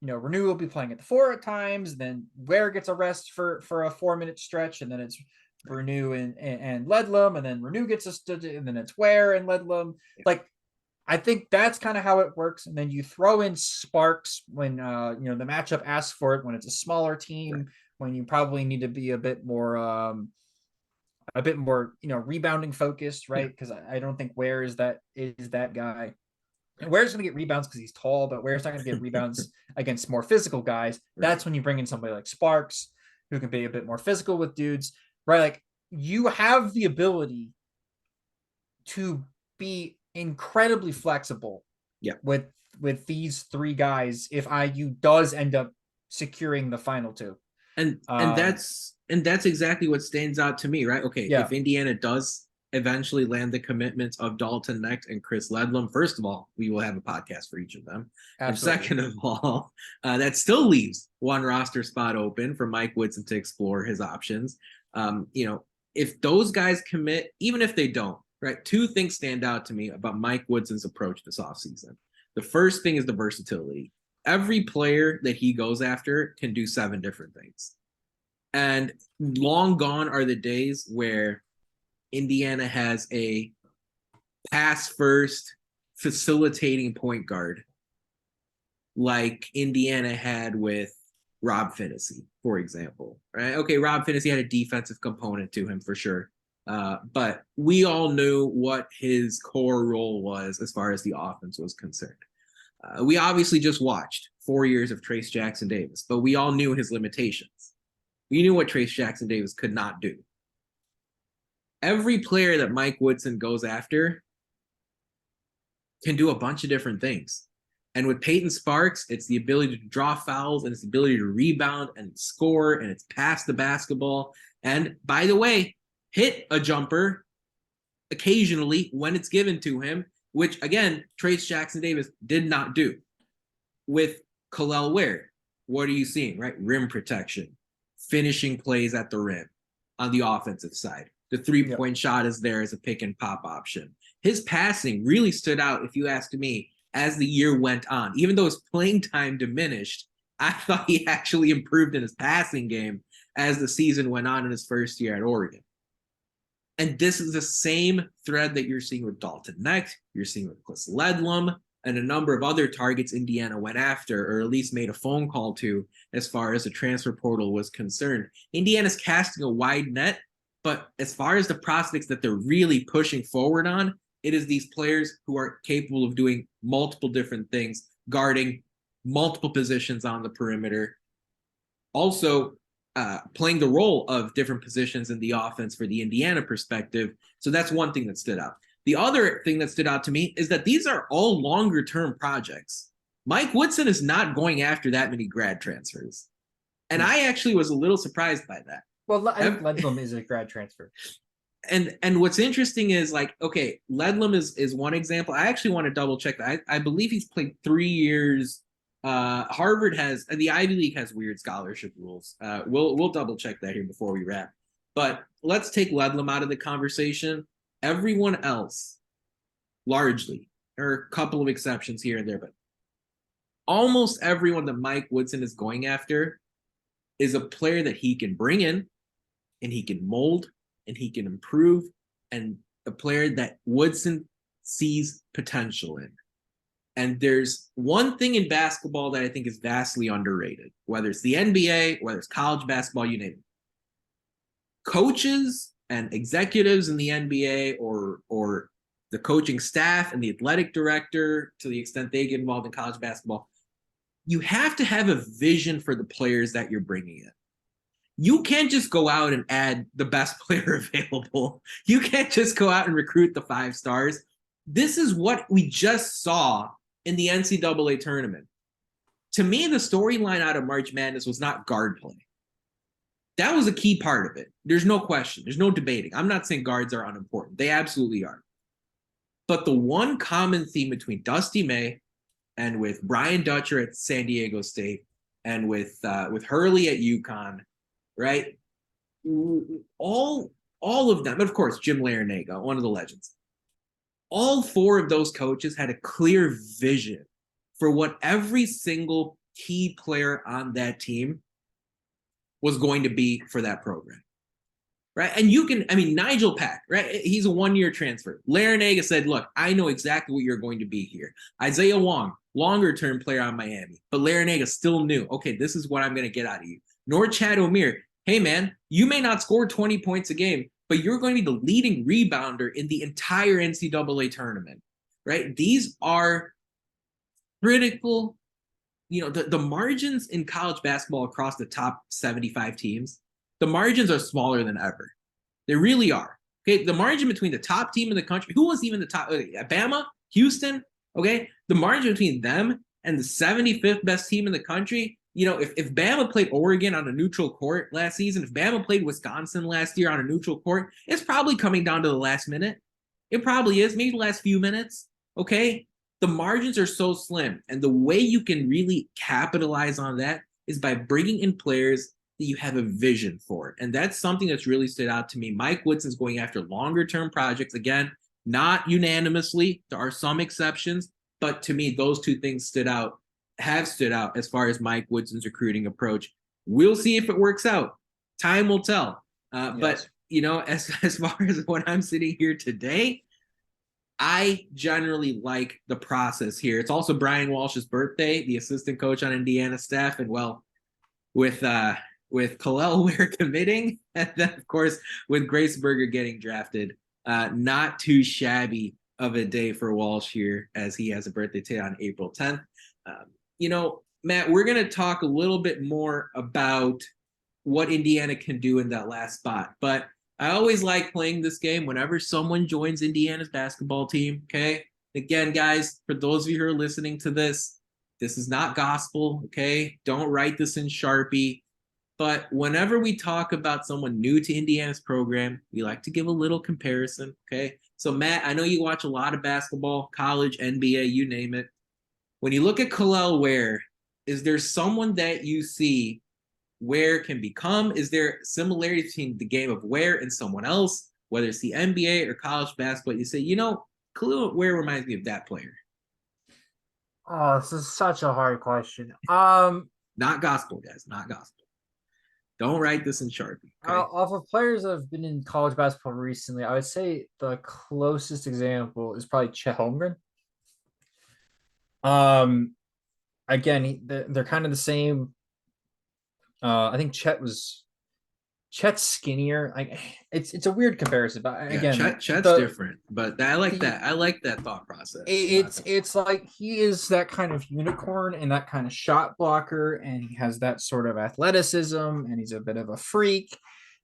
Renew will be playing at the 4 at times, then Ware gets a rest for a 4-minute stretch, and then it's Renew and Ledlam, and then Renew gets and then it's Ware and Ledlam. Like, I think that's kind of how it works. And then you throw in Sparks when the matchup asks for it, when it's a smaller team, when you probably need to be a bit more rebounding focused, right? Because I don't think Ware is that guy. And Ware's going to get rebounds because he's tall, but Ware's not going to get rebounds against more physical guys. That's when you bring in somebody like Sparks, who can be a bit more physical with dudes, right? Like, you have the ability to be incredibly flexible with these 3 guys if IU does end up securing the final 2. And that's exactly what stands out to me, right? Okay, if Indiana does eventually land the commitments of Dalton Knecht and Chris Ledlam, first of all, we will have a podcast for each of them. Absolutely. And second of all, that still leaves one roster spot open for Mike Woodson to explore his options. If those guys commit, even if they don't, right? 2 things stand out to me about Mike Woodson's approach this offseason. The first thing is the versatility. Every player that he goes after can do 7 different things. And long gone are the days where Indiana has a pass first facilitating point guard like Indiana had with Rob Finney, for example, right? Okay, Rob Finney had a defensive component to him for sure. But we all knew what his core role was as far as the offense was concerned. We obviously just watched 4 years of Trayce Jackson-Davis, but we all knew his limitations. We knew what Trayce Jackson-Davis could not do. Every player that Mike Woodson goes after can do a bunch of different things. And with Peyton Sparks, it's the ability to draw fouls, and it's the ability to rebound and score, and it's pass the basketball. And by the way, hit a jumper occasionally when it's given to him, which, again, Trayce Jackson-Davis did not do. With Kel'el Ware, what are you seeing, right? Rim protection, finishing plays at the rim on the offensive side. The 3-point shot is there as a pick and pop option. His passing really stood out, if you asked me, as the year went on. Even though his playing time diminished, I thought he actually improved in his passing game as the season went on in his first year at Oregon. And this is the same thread that you're seeing with Dalton Knecht, you're seeing with Chris Ledlam, and a number of other targets Indiana went after, or at least made a phone call to as far as the transfer portal was concerned. Indiana's casting a wide net, but as far as the prospects that they're really pushing forward on, it is these players who are capable of doing multiple different things, guarding multiple positions on the perimeter, also playing the role of different positions in the offense for the Indiana perspective. So that's one thing that stood out. The other thing that stood out to me is that these are all longer-term projects. Mike Woodson is not going after that many grad transfers. And I actually was a little surprised by that. Well, I think Ledlam is a grad transfer. And what's interesting is, like, okay, Ledlam is one example. I actually want to double check that. I believe he's played 3 years. Harvard has, the Ivy League has weird scholarship rules. We'll double check that here before we wrap. But let's take Ledlam out of the conversation. Everyone else, largely, there are a couple of exceptions here and there, but almost everyone that Mike Woodson is going after is a player that he can bring in and he can mold and he can improve, and a player that Woodson sees potential in. And there's one thing in basketball that I think is vastly underrated, whether it's the NBA, whether it's college basketball, you name it. Coaches and executives in the NBA or the coaching staff and the athletic director, to the extent they get involved in college basketball, you have to have a vision for the players that you're bringing in. You can't just go out and add the best player available. You can't just go out and recruit the 5 stars. This is what we just saw in the NCAA tournament. To me, the storyline out of March Madness was not guard play. That was a key part of it. There's no question. There's no debating. I'm not saying guards are unimportant. They absolutely are. But the one common theme between Dusty May and with Brian Dutcher at San Diego State and with Hurley at UConn, right? All of them, and of course, Jim Larinaga, one of the legends. All 4 of those coaches had a clear vision for what every single key player on that team was going to be for that program, right? And Nigel Pack, right? He's a 1-year transfer. Larinaga said, look, I know exactly what you're going to be here. Isaiah Wong, longer-term player on Miami, but Larinaga still knew, okay, this is what I'm going to get out of you. Nor Chad O'Meara, hey, man, you may not score 20 points a game, but you're going to be the leading rebounder in the entire NCAA tournament, right? These are critical. The margins in college basketball across the top 75 teams, the margins are smaller than ever. They really are. Okay, the margin between the top team in the country, who was even the top, Bama, Houston, okay? The margin between them and the 75th best team in the country, if Bama played Oregon on a neutral court last season, if Bama played Wisconsin last year on a neutral court, it's probably coming down to the last minute. It probably is, maybe the last few minutes, okay? The margins are so slim, and the way you can really capitalize on that is by bringing in players that you have a vision for. And that's something that's really stood out to me. Mike Woodson's going after longer-term projects. Again, not unanimously. There are some exceptions, but to me, those 2 things have stood out as far as Mike Woodson's recruiting approach. We'll see if it works out. Time will tell. Yes. But, as far as when I'm sitting here today, I generally like the process here. It's also Brian Walsh's birthday, the assistant coach on Indiana staff. And with Kel'el Ware committing, and then of course with Grace Berger getting drafted, not too shabby of a day for Walsh here, as he has a birthday today on April 10th. Matt, we're going to talk a little bit more about what Indiana can do in that last spot, but I always like playing this game whenever someone joins Indiana's basketball team, okay? Again, guys, for those of you who are listening to this is not gospel, okay? Don't write this in Sharpie. But whenever we talk about someone new to Indiana's program, we like to give a little comparison, okay? So, Matt, I know you watch a lot of basketball, college, NBA, you name it. When you look at Kel'el Ware, is there someone that you see Ware can become? Is there similarity between the game of Ware and someone else, whether it's the NBA or college basketball? You say, Kel'el Ware reminds me of that player. Oh, this is such a hard question. Not gospel, guys, not gospel. Don't write this in Sharpie. Okay? Off of players that have been in college basketball recently, I would say the closest example is probably Chet Holmgren. Again, they're kind of the same. I think Chet's skinnier. It's a weird comparison, but again, Chet's different. But I like that. I like that thought process. It's like he is that kind of unicorn and that kind of shot blocker, and he has that sort of athleticism, and he's a bit of a freak,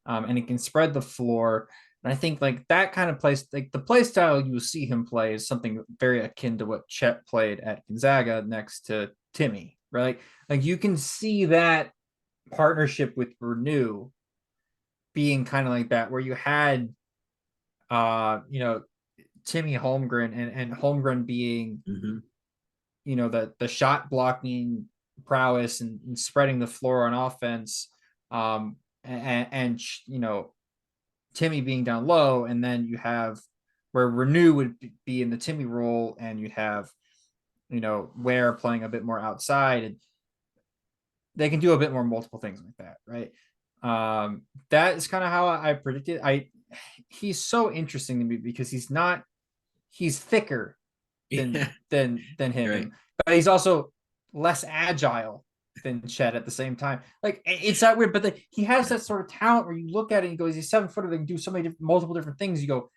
and he can spread the floor. And I think like that kind of place, like the play style you will see him play is something very akin to what Chet played at Gonzaga next to Timmy, right? Like you can see that partnership with Renew being kind of like that, where you had Timmy Holmgren and Holmgren being the shot blocking prowess and spreading the floor on offense, and Timmy being down low, and then you have where Renew would be in the Timmy role, and you'd have Ware playing a bit more outside, and they can do a bit more multiple things like that, right? That is kind of how I predicted. He's so interesting to me because he's thicker than him, right. But he's also less agile than Chet at the same time. Like it's that weird, but he has that sort of talent where you look at it and he goes, he's 7 foot, they can do so many multiple different things. You go,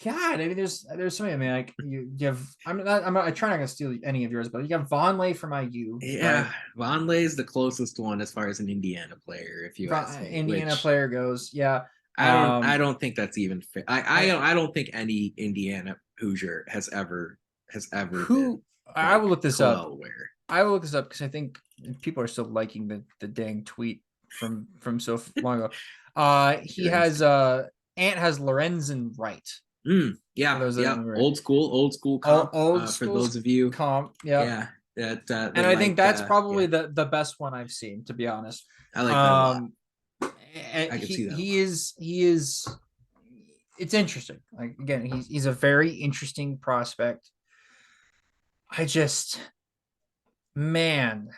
God, I mean, there's so many. I mean, like you have. I try not to steal any of yours, but you have Vonleh from IU, Yeah, right? Vonleh is the closest one as far as an Indiana player, if you ask me. Indiana Which player goes, yeah. I don't think that's even fair. I don't think any Indiana Hoosier has ever been Who I like will look this up. Kel'el Ware. I will look this up because I think people are still liking the dang tweet from so long ago. He Your has Instagram. Ant has Lorenzen right. For Yeah, those that yeah. remember, Old school old, comp. old For school those of you, comp, yeah. yeah, that And that I think like that's yeah, probably the best one I've seen, to be honest. I like that a lot. Um, I could see that a he lot. is it's interesting. Like again, he's a very interesting prospect. I just man,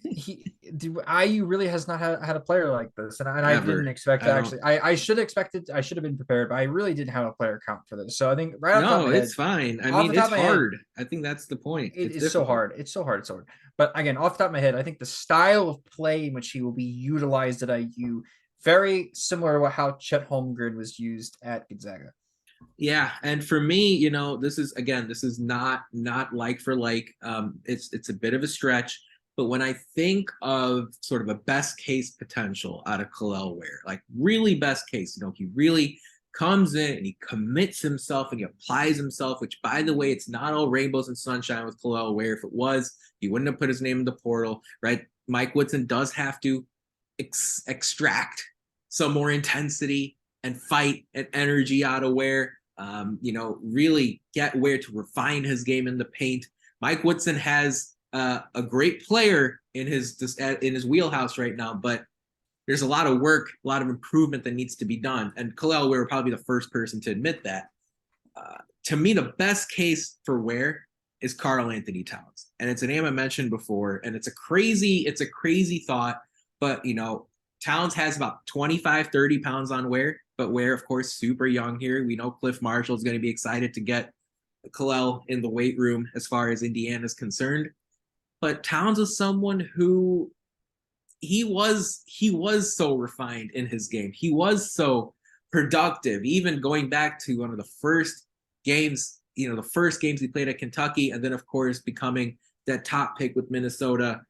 IU really has not had a player like this, and I didn't Ever. expect to I don't. actually. I should have expected. I should have been prepared, but I really didn't have a player count for this. So I think right off the top of No, my head, it's fine. I off mean, the top it's of my head, hard. I think that's the point. it It's is so difficult. hard. It's so hard. It's so hard. But again, off the top of my head, I think the style of play in which he will be utilized at IU very similar to how Chet Holmgren was used at Gonzaga. Yeah, and for me, this is not like for like. It's a bit of a stretch, but when I think of sort of a best case potential out of Kel'el Ware, like really best case, he really comes in and he commits himself and he applies himself. Which, by the way, it's not all rainbows and sunshine with Kel'el Ware. If it was, he wouldn't have put his name in the portal, right? Mike Woodson does have to extract some more intensity and fight and energy out of Ware. Really get Ware to refine his game in the paint. Mike Woodson has a great player in his wheelhouse right now, but there's a lot of work, a lot of improvement that needs to be done. And Kel'el Ware will probably be the first person to admit that. To me, the best case for Ware is Karl-Anthony Towns, and it's a name I mentioned before, and it's a crazy thought, but Towns has about 25, 30 pounds on Ware, but Ware, of course, super young here. We know Cliff Marshall is going to be excited to get Kel'el in the weight room as far as Indiana is concerned. But Towns is someone who he was so refined in his game. He was so productive, even going back to one of the first games, the first games he played at Kentucky, and then, of course, becoming that top pick with Minnesota.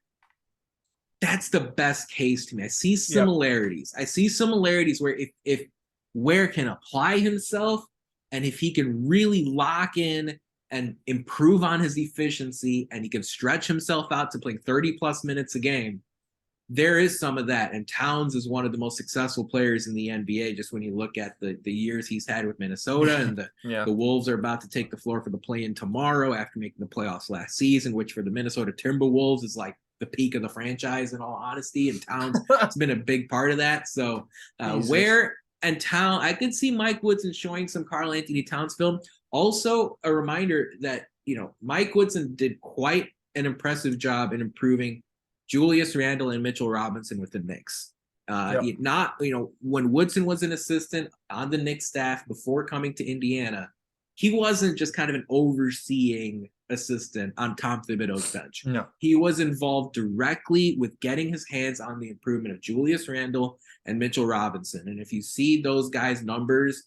That's the best case to me. I see similarities. Yep. I see similarities where if Ware can apply himself and if he can really lock in and improve on his efficiency and he can stretch himself out to playing 30 plus minutes a game, there is some of that. And Towns is one of the most successful players in the NBA. Just when you look at the years he's had with Minnesota and the Wolves are about to take the floor for the play-in tomorrow after making the playoffs last season, which for the Minnesota Timberwolves is like the peak of the franchise in all honesty. And Towns has been a big part of that. So Ware and Towns, I could see Mike Woodson showing some Karl-Anthony Towns film. Also a reminder that, Mike Woodson did quite an impressive job in improving Julius Randle and Mitchell Robinson with the Knicks. When Woodson was an assistant on the Knicks staff before coming to Indiana, he wasn't just kind of an overseeing assistant on Tom Thibodeau's bench. No. He was involved directly with getting his hands on the improvement of Julius Randle and Mitchell Robinson. And if you see those guys' numbers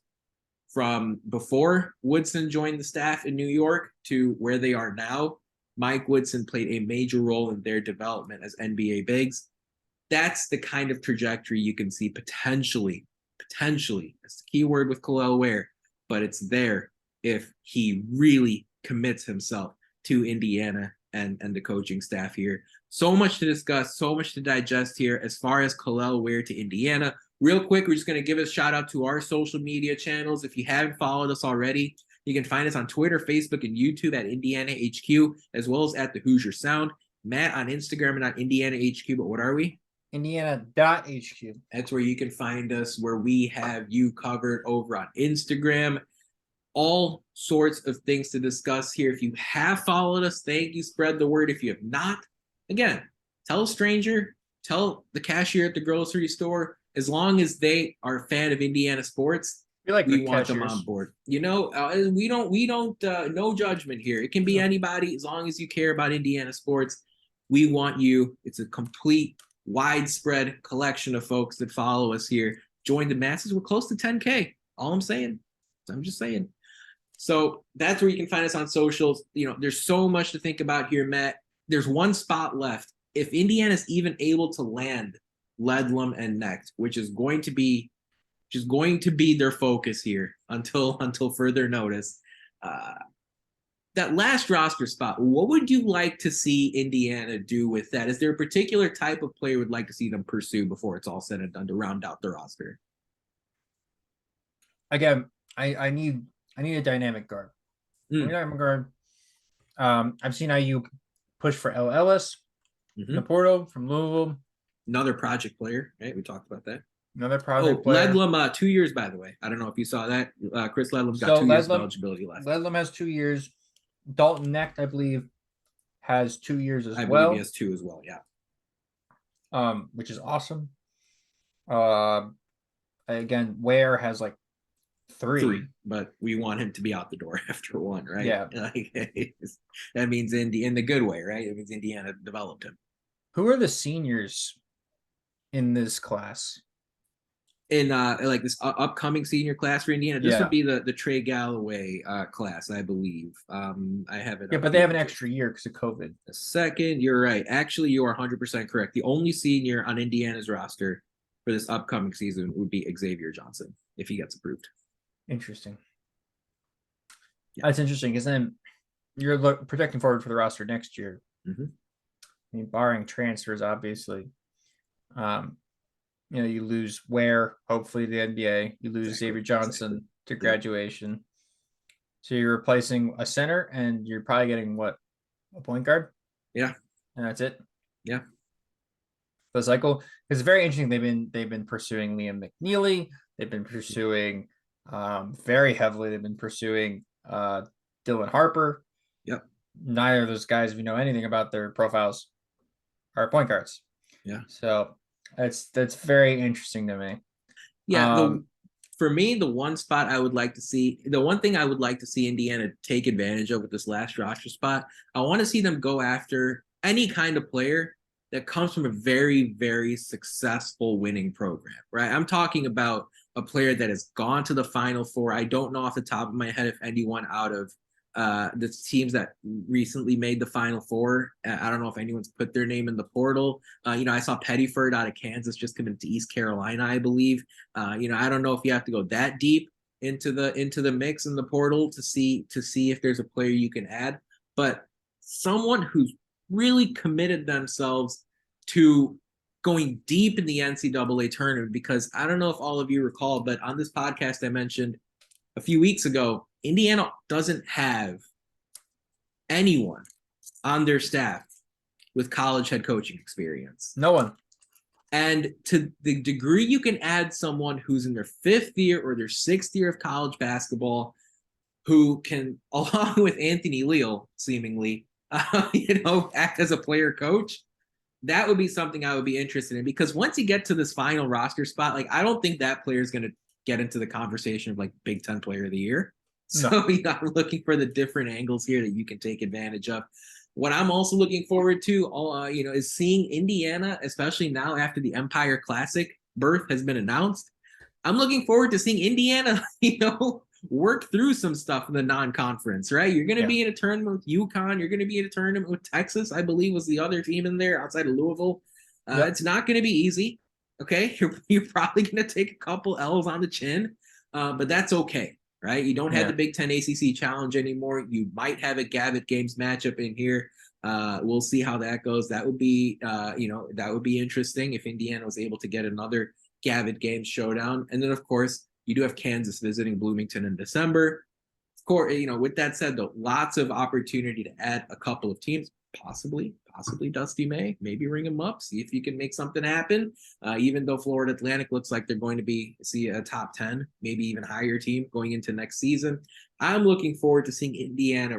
from before Woodson joined the staff in New York to where they are now, Mike Woodson played a major role in their development as NBA bigs. That's the kind of trajectory you can see potentially. That's the key word with Kel'el Ware, but it's there if he really commits himself to Indiana and the coaching staff here. So much to discuss, so much to digest here as far as Kel'el Ware to Indiana. Real quick, we're just going to give a shout out to our social media channels. If you haven't followed us already, you can find us on Twitter, Facebook, and YouTube at Indiana HQ, as well as at the Hoosier Sound. Matt on Instagram and on Indiana HQ, but what are we? Indiana.HQ. That's where you can find us, where we have you covered over on Instagram. All sorts of things to discuss here. If you have followed us, thank you. Spread the word. If you have not, again, tell a stranger, tell the cashier at the grocery store. As long as they are a fan of Indiana sports, we want them on board. We don't no judgment here. It can be anybody as long as you care about Indiana sports. We want you. It's a complete, widespread collection of folks that follow us here. Join the masses. We're close to 10K. All I'm saying. So I'm just saying. So that's where you can find us on socials. There's so much to think about here, Matt. There's one spot left. If Indiana's even able to land Ledlum and Necht, which is going to be their focus here until further notice. That last roster spot, what would you like to see Indiana do with that? Is there a particular type of player would like to see them pursue before it's all said and done to round out the roster? Again, I need a dynamic guard. Dynamic guard. I've seen IU push for L. Ellis, Naporto from Louisville. Another project player, right? We talked about that. Another project player. Ledlum, 2 years, by the way. I don't know if you saw that. Chris Ledlum's got 2 years of eligibility left. Ledlum has 2 years. Dalton Necht, I believe, has 2 years as well. I believe he has 2 as well, yeah. Which is awesome. Again, Ware has like 3, but we want him to be out the door after 1, right? Yeah. That means in the good way, right? It means Indiana developed him. Who are the seniors in this class? In like this upcoming senior class for Indiana, this would be the Trey Galloway class, I believe. I have it. Yeah, but they have an extra year because of COVID. A second, you're right. Actually, you are 100% correct. The only senior on Indiana's roster for this upcoming season would be Xavier Johnson if he gets approved. Interesting. Yeah. That's interesting because then you're projecting forward for the roster next year. Mm-hmm. I mean, barring transfers, obviously. You lose Ware, hopefully the NBA. You lose Xavier Johnson to graduation. So you're replacing a center, and you're probably getting what? A point guard? Yeah. And that's it? Yeah. The cycle. It's very interesting. They've been pursuing Liam McNeely. They've been pursuing very heavily. They've been pursuing Dylan Harper. Yep. Neither of those guys, if you know anything about their profiles, are point guards. Yeah. So that's very interesting to me. Yeah. For me, the one spot I would like to see, the one thing I would like to see Indiana take advantage of with this last roster spot, I want to see them go after any kind of player that comes from a very, very successful winning program, right? I'm talking about a player that has gone to the Final Four. I don't know off the top of my head if anyone out of the teams that recently made the Final Four, I don't know if anyone's put their name in the portal. I saw Pettyford out of Kansas just come into East Carolina, I believe. I don't know if you have to go that deep into the mix in the portal to see if there's a player you can add, but someone who's really committed themselves to going deep in the NCAA tournament, because I don't know if all of you recall, but on this podcast I mentioned a few weeks ago, Indiana doesn't have anyone on their staff with college head coaching experience. No one. And to the degree you can add someone who's in their 5th year or their 6th year of college basketball, who can, along with Anthony Leal, seemingly, act as a player coach, that would be something I would be interested in. Because once you get to this final roster spot, like, I don't think that player is going to get into the conversation of like Big Ten Player of the Year. So I'm looking for the different angles here that you can take advantage of. What I'm also looking forward to, is seeing Indiana, especially now after the Empire Classic berth has been announced. I'm looking forward to seeing Indiana, work through some stuff in the non-conference, right? You're going to be in a tournament with UConn. You're going to be in a tournament with Texas, I believe was the other team in there outside of Louisville. It's not going to be easy. Okay. You're probably going to take a couple L's on the chin, but that's okay. Right. You don't have the Big Ten ACC challenge anymore. You might have a Gavitt Games matchup in here. We'll see how that goes. That would be, that would be interesting if Indiana was able to get another Gavitt Games showdown. And then, of course, you do have Kansas visiting Bloomington in December. Of course, with that said, though, lots of opportunity to add a couple of teams, possibly Dusty May, maybe ring him up, see if you can make something happen. Even though Florida Atlantic looks like they're going to see a top 10, maybe even higher team going into next season. I'm looking forward to seeing Indiana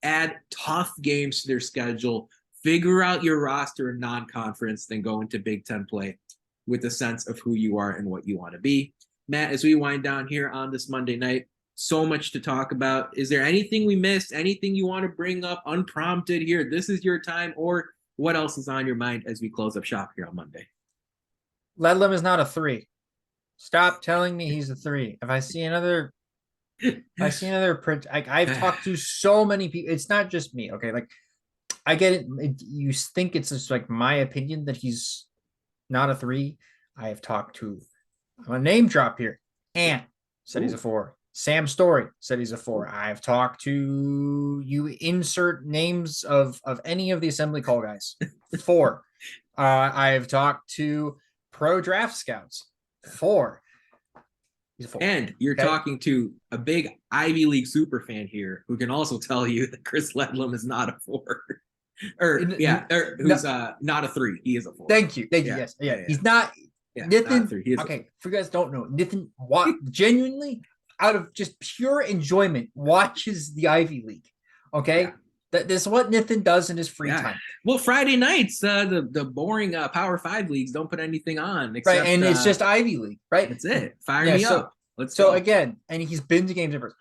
add tough games to their schedule, figure out your roster in non-conference, then go into Big Ten play with a sense of who you are and what you want to be. Matt, as we wind down here on this Monday night, so much to talk about. Is there anything we missed? Anything you want to bring up unprompted here? This is your time, or what else is on your mind as we close up shop here on Monday? Ledlum is not a 3. Stop telling me he's a 3. If I see another I see another print. I've talked to so many people. It's not just me. Okay, like I get it. You think it's just like my opinion that he's not a 3. I have talked to. I'm a name drop here. Ant said he's a 4. Sam Story said he's a 4. I've talked to you. Insert names of any of the assembly call guys. 4. I've talked to pro draft scouts. 4. He's a 4. And you're talking to a big Ivy League super fan here who can also tell you that Chris Ledlam is not a 4. Who's not a 3. He is a 4. Thank you. Yes. He's not. Yeah, Nathan. not a 3. He is okay, for you guys don't know, Nathan genuinely out of just pure enjoyment watches the Ivy League. Okay. Yeah. This is what Nathan does in his free time. Well, Friday nights, the boring Power 5 leagues don't put anything on. Except, right, and it's just Ivy League, right? That's it. Fire me up. Let's go. So again, and he's been to games in person.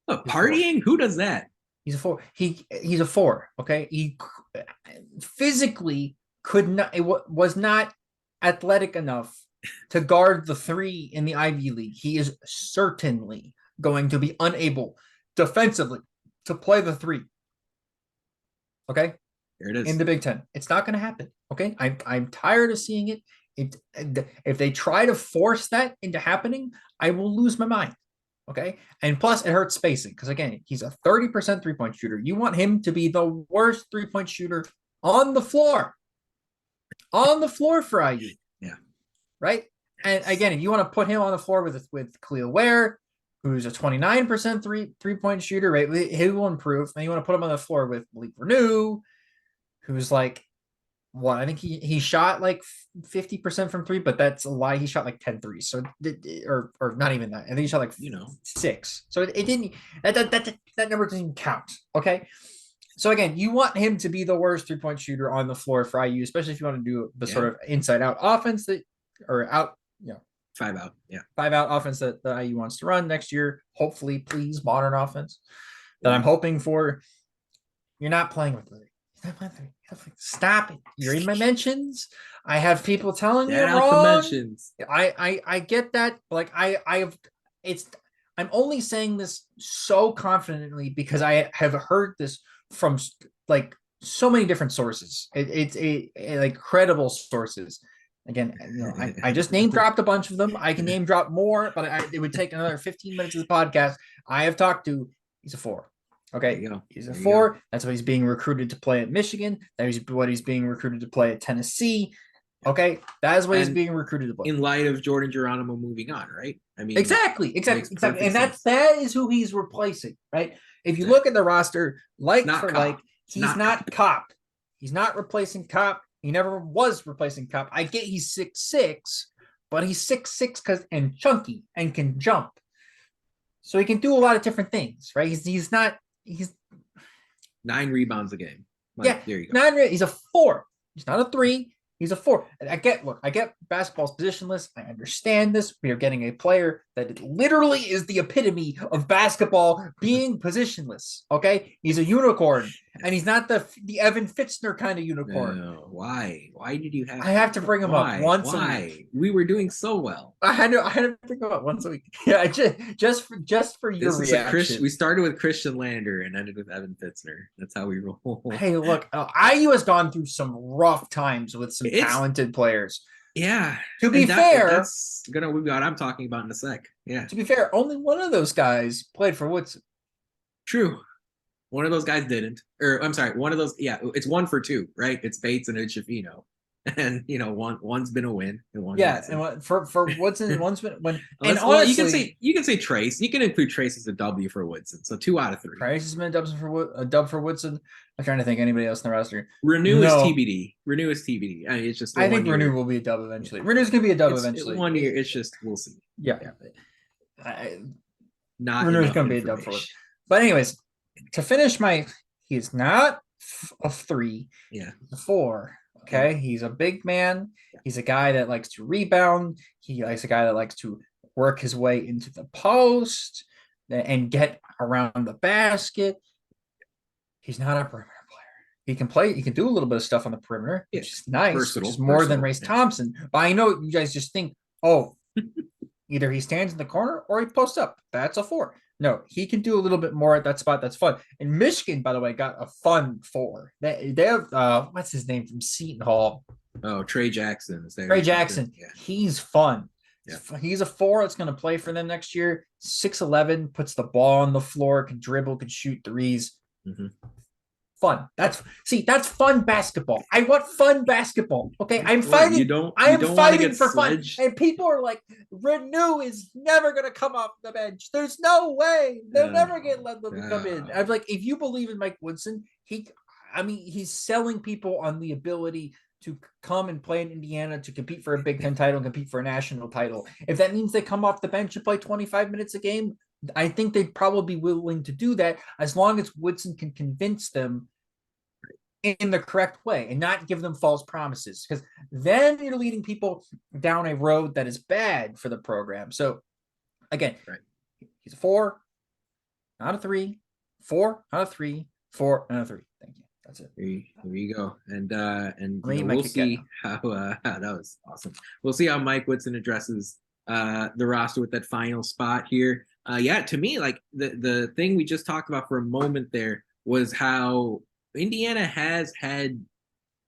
Partying? Who does that? He's a 4. He's a 4. Okay, he physically could not. It was not athletic enough to guard the 3 in the Ivy League. He is certainly going to be unable defensively to play the 3. Okay, there it is in the Big Ten. It's not going to happen. Okay, I'm tired of seeing it. If they try to force that into happening, I will lose my mind. Okay, and plus it hurts spacing because again, he's a 30% 3-point shooter. You want him to be the worst 3-point shooter on the floor for IU. Yeah, right. And again, if you want to put him on the floor with Kel'el Ware, who's a 29% three-point shooter, right? He will improve. And you want to put him on the floor with Malik Renew, who's like, what? I think he shot like 50% from 3, but that's a lie. He shot like 10 threes. So, or not even that. I think he shot like 6. So it didn't, that number doesn't even count. Okay. So again, you want him to be the worst 3-point shooter on the floor for IU, especially if you want to do the sort of inside out offense or out, 5 out. Yeah. 5 out offense that IU wants to run next year. Hopefully, please, modern offense that I'm hoping for. You're not playing with Lily. Stop it. You're in my mentions. I have people telling me I'm wrong. Mentions. I get that. Like I'm only saying this so confidently because I have heard this from like so many different sources. It's like credible sources. Again, I just name dropped a bunch of them. I can name drop more, but it would take another 15 minutes of the podcast. I have talked to. He's a 4. Okay, he's a 4. That's what he's being recruited to play at Michigan. That is what he's being recruited to play at Tennessee. Okay, that is what he's being recruited to play. In light of Jordan Geronimo moving on, right? I mean, exactly, and that is who he's replacing, right? If you look at the roster, he's not Cop. He's not replacing Cop. He never was replacing Cop. I get he's 6'6", but he's 6'6" and chunky and can jump, so he can do a lot of different things, right? He's 9 rebounds a game. There you go. He's a 4. He's not a 3. He's a 4. I get basketball's positionless. I understand this. We are getting a player that literally is the epitome of basketball being positionless. Okay, he's a unicorn, and he's not the Evan Fitzner kind of unicorn. No. Why? Why did you have? I have to bring him up once a week. We were doing so well. I had to bring him up once a week. Yeah, just for your reaction. We started with Christian Lander and ended with Evan Fitzner. That's how we roll. Hey, look, IU has gone through some rough times with some talented players. Yeah. To be fair, that's gonna be what I'm talking about in a sec. Yeah. To be fair, only one of those guys played for Woodson. True. One of those guys didn't. Or I'm sorry, one of those. Yeah, it's 1 for 2, right? It's Bates and it's Shafino. And one's been a win and one hasn't. And for Woodson, one's been when. And honestly, you can say Trace. You can include Trace as a W for Woodson. So 2 out of 3. Trace has been a dub for Woodson. I'm trying to think anybody else in the roster. Renew is TBD. Renew is TBD. I mean, it's just. I think Renew will be a dub eventually. Renew's gonna be a dub eventually. 1 year. It's just we'll see. Yeah. Not Renew's gonna be a dub for it. But anyways, to finish he's not a 3. Yeah. He's a 4. Okay, he's a big man. He's a guy that likes to rebound. He's a guy that likes to work his way into the post and get around the basket. He's not a perimeter player. He can play. He can do a little bit of stuff on the perimeter, which is nice. Which is more than Race Thompson. But I know you guys just think, oh, either he stands in the corner or he posts up. That's a 4. No, he can do a little bit more at that spot. That's fun. And Michigan, by the way, got a fun 4. They have what's his name from Seton Hall? Oh, Trey Jackson. Is that Trey Jackson. Yeah. He's fun. Yeah. He's a 4 that's going to play for them next year. 6'11", puts the ball on the floor, can dribble, can shoot threes. Mm-hmm. Fun. That's fun basketball. I want fun basketball. Okay, I'm fighting. I am fighting for fun. And people are like, Renew is never gonna come off the bench. There's no way. They'll never get Ludlam to come in. I'm like, if you believe in Mike Woodson, he's selling people on the ability to come and play in Indiana to compete for a Big Ten title and compete for a national title. If that means they come off the bench and play 25 minutes a game, I think they'd probably be willing to do that as long as Woodson can convince them in the correct way and not give them false promises, because then you're leading people down a road that is bad for the program. So again, he's a 4, not a 3, 4, not a 3, 4, not a 3. Thank you. That's it. There you go. And we'll see how that was awesome. We'll see how Mike Woodson addresses the roster with that final spot here. To me, like the thing we just talked about for a moment there was how Indiana has had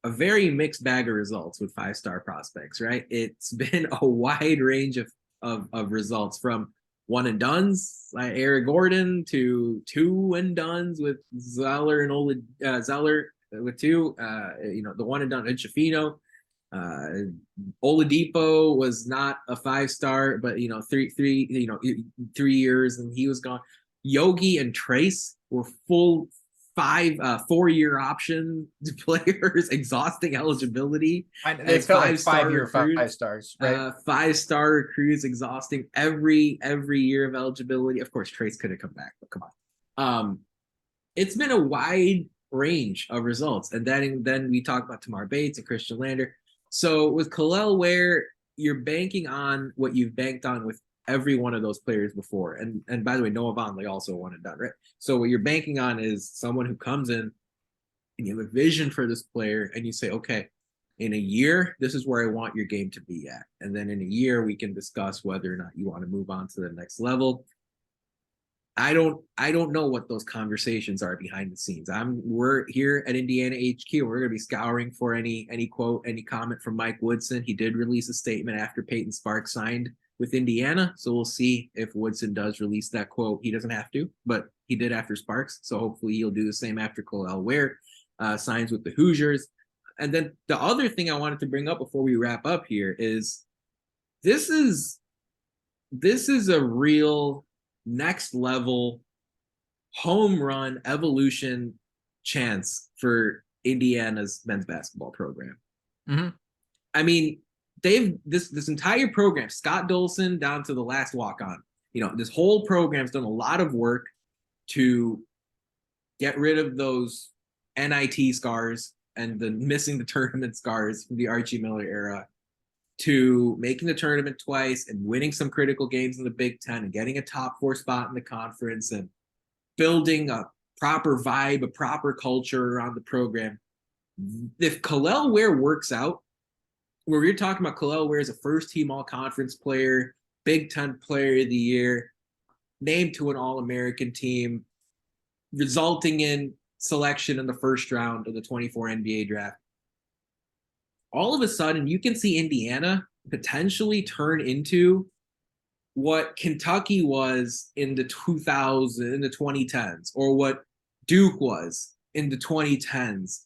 a very mixed bag of results with 5-star prospects, right? It's been a wide range of results, from one and dones like Eric Gordon to 2 and dones with Zeller and Zeller with 2. The one and done Chafino. Oladipo was not a 5-star, but 3 years and he was gone. Yogi and Trace were full 4-year option players, exhausting eligibility. They felt like 5-year 5 stars, right? 5-star recruits, exhausting every year of eligibility. Of course, Trace could have come back, but come on. It's been a wide range of results, and then we talk about Tamar Bates and Christian Lander. So with Kel'el Ware, you're banking on what you've banked on with every one of those players before. And by the way, Noah Vonleh also one and done, right? So what you're banking on is someone who comes in and you have a vision for this player and you say, okay, in a year, this is where I want your game to be at. And then in a year, we can discuss whether or not you want to move on to the next level. I don't know what those conversations are behind the scenes. We're here at Indiana HQ. We're going to be scouring for any quote, any comment from Mike Woodson. He did release a statement after Peyton Sparks signed with Indiana. So we'll see if Woodson does release that quote. He doesn't have to, but he did after Sparks. So hopefully he'll do the same after Kel'el Ware signs with the Hoosiers. And then the other thing I wanted to bring up before we wrap up here is this is a real next level home run evolution chance for Indiana's men's basketball program. Mm-hmm. I mean, they've this entire program, Scott Dolson down to the last walk-on, this whole program's done a lot of work to get rid of those NIT scars and the missing the tournament scars from the Archie Miller era, to making the tournament twice and winning some critical games in the Big Ten and getting a top 4 spot in the conference and building a proper vibe, a proper culture around the program. If Kel'el Ware works out, where we're talking about Kel'el Ware as a first-team all-conference player, Big Ten player of the year, named to an All-American team, resulting in selection in the first round of the 24 NBA draft, all of a sudden you can see Indiana potentially turn into what Kentucky was in the 2010s, or what Duke was in the 2010s.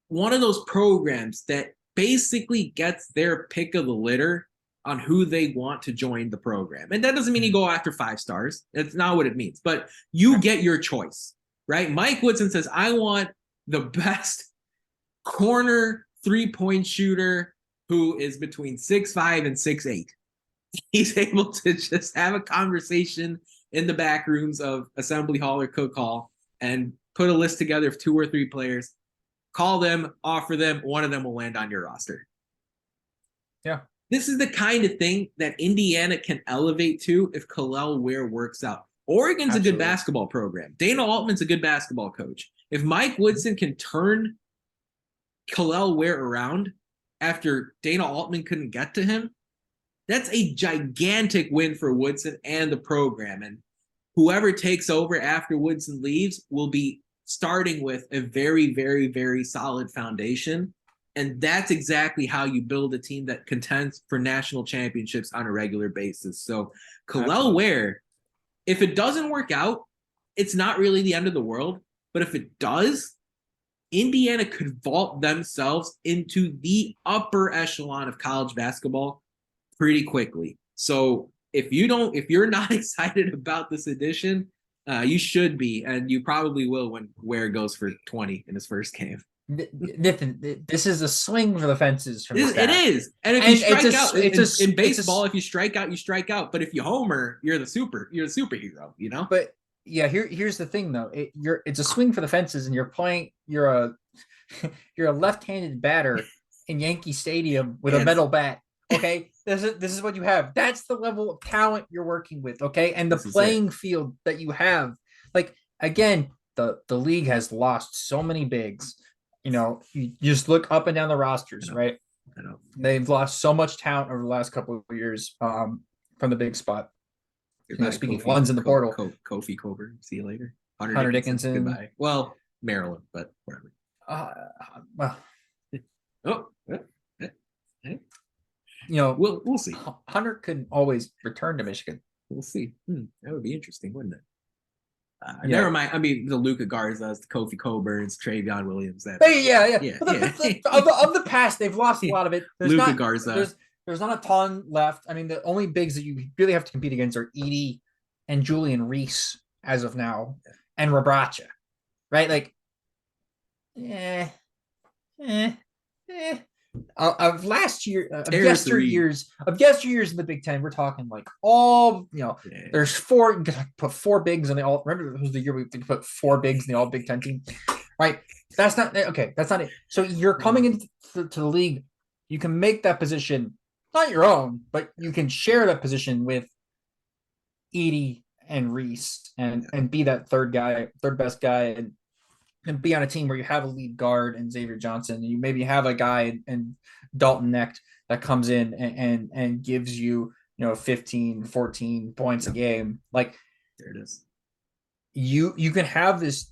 One of those programs that basically gets their pick of the litter on who they want to join the program. And that doesn't mean you go after 5 stars. That's not what it means. But you get your choice, right? Mike Woodson says, I want the best corner 3-point shooter who is between 6'5" and 6'8". He's able to just have a conversation in the back rooms of Assembly Hall or Cook Hall and put a list together of 2 or 3 players, call them, offer them, one of them will land on your roster. Yeah. This is the kind of thing that Indiana can elevate to if Kel'el Ware works out. Oregon's a good basketball program. Dana Altman's a good basketball coach. If Mike Woodson can turn Kel'el Ware around after Dana Altman couldn't get to him, that's a gigantic win for Woodson and the program. And whoever takes over after Woodson leaves will be starting with a very, very, very solid foundation. And that's exactly how you build a team that contends for national championships on a regular basis. So Kel'el Ware, if it doesn't work out, it's not really the end of the world. But if it does, Indiana could vault themselves into the upper echelon of college basketball pretty quickly. So if you're not excited about this addition, you should be, and you probably will when Ware goes for 20 in his first game. Nathan, this is a swing for the fences from the It is, and if you strike out in baseball, if you strike out, you strike out. But if you homer, you're the superhero, you know. But yeah, here's the thing though. It's a swing for the fences, and you're a left-handed batter in Yankee Stadium with a metal bat. Okay, this is what you have. That's the level of talent you're working with. Okay, and the playing field that you have. Like again, the league has lost so many bigs. You know, you just look up and down the rosters, right? I know. They've lost so much talent over the last couple of years from the big spot. Speaking of ones in the portal. Kofi Coburn, see you later. Hunter Dickinson. Goodbye. Well, Maryland, but whatever. We'll see. Hunter could always return to Michigan. We'll see. That would be interesting, wouldn't it? Never mind. I mean, the Luka Garzas, the Kofi Coburns, Travion Williams. Of the past, they've lost a lot of it. Luka Garza. There's not a ton left. I mean, the only bigs that you really have to compete against are Edie and Julian Reese as of now, and Rabracha, right? Like, of yesteryears in the Big Ten, we're talking like there's four. Put four bigs in the all. Remember, it was the year we put four bigs in the all Big Ten team, right? That's not okay. That's not it. So you're coming into the league. You can make that position not your own, but you can share that position with Edie and Reese and be that third best guy, and be on a team where you have a lead guard and Xavier Johnson, and you maybe have a guy and Dalton Knecht that comes in and gives you 15, 14 points a game. Like, there it is. You can have this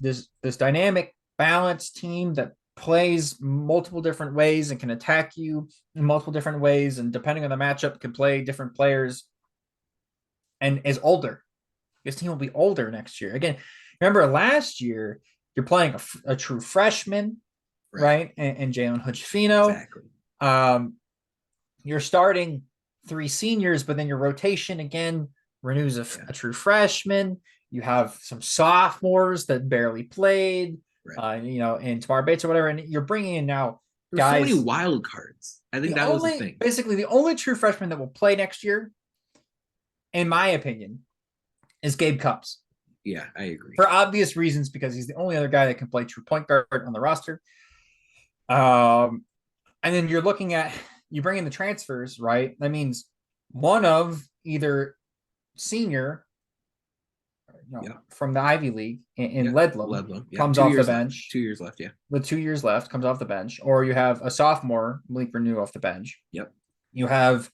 dynamic, balanced team that plays multiple different ways and can attack you in multiple different ways, and depending on the matchup can play different players, and is older. This team will be older next year. Again, remember last year you're playing a true freshman, right? And Jalen Hood-Schifino. Exactly. You're starting 3 seniors, but then your rotation again renews a true freshman. You have some sophomores that barely played. In Tamar Bates or whatever, and you're bringing in now guys. There's so many wild cards. I think that was the thing. Basically, the only true freshman that will play next year, in my opinion, is Gabe Cupps. Yeah, I agree. For obvious reasons, because he's the only other guy that can play true point guard on the roster. And then you're looking at, you bring in the transfers, right? That means one of either senior from the Ivy League in Ledlam comes off the bench. 2 years left, with 2 years left, comes off the bench. Or you have a sophomore, Malik Renew, off the bench. Yep. You have,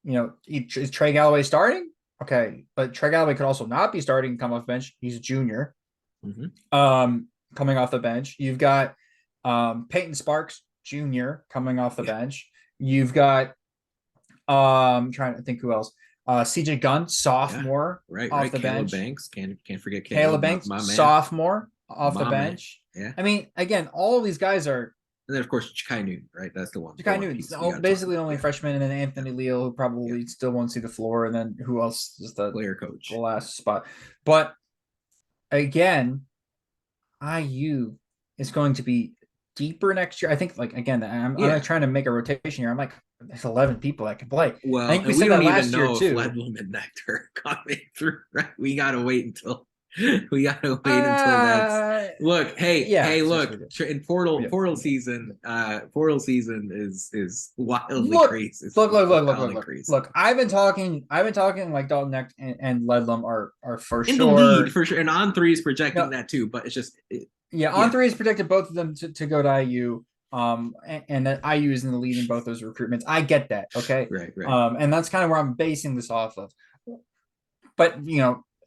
is Trey Galloway starting? Okay, but Trey Galloway could also not be starting, come off the bench. He's a junior. Coming off the bench. You've got Peyton Sparks, junior, coming off the bench. You've got I'm trying to think who else. CJ Gunn, sophomore, off the bench. Banks, can't forget Caleb Banks, sophomore, off the bench. Yeah. I mean, again, all of these guys are. And then, of course, Ja'Kai Newton, right? That's the one. Ja'Kai Newton, basically the only freshman, and then Anthony Leal, who probably still won't see the floor, and then who else is the player coach? The last spot. But again, IU is going to be deeper next year. I think, I'm not trying to make a rotation here. I'm like, there's 11 people that can play. Well, I think we don't even know if Ledlam and Nectar are coming through, right? We got to wait until that's. Look, look. In portal season is wildly crazy. Look. I've been talking like Dalton Knecht and Ledlam are for in sure. the lead for sure, and On Three is projecting that too. But it's just On Three is projected both of them to go to IU. And that IU is in the lead in both those recruitments. I get that. Okay. Right. And that's kind of where I'm basing this off of. But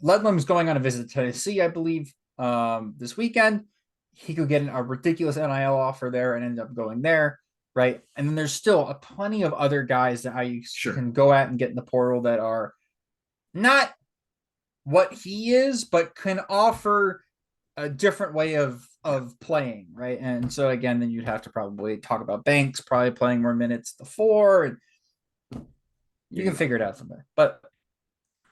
Ledlam's going on a visit to Tennessee, I believe, this weekend. He could get a ridiculous NIL offer there and end up going there, right? And then there's still a plenty of other guys that I can go at and get in the portal that are not what he is, but can offer a different way of playing, right? And so again, then you'd have to probably talk about Banks probably playing more minutes at the 4, and you can figure it out from there. But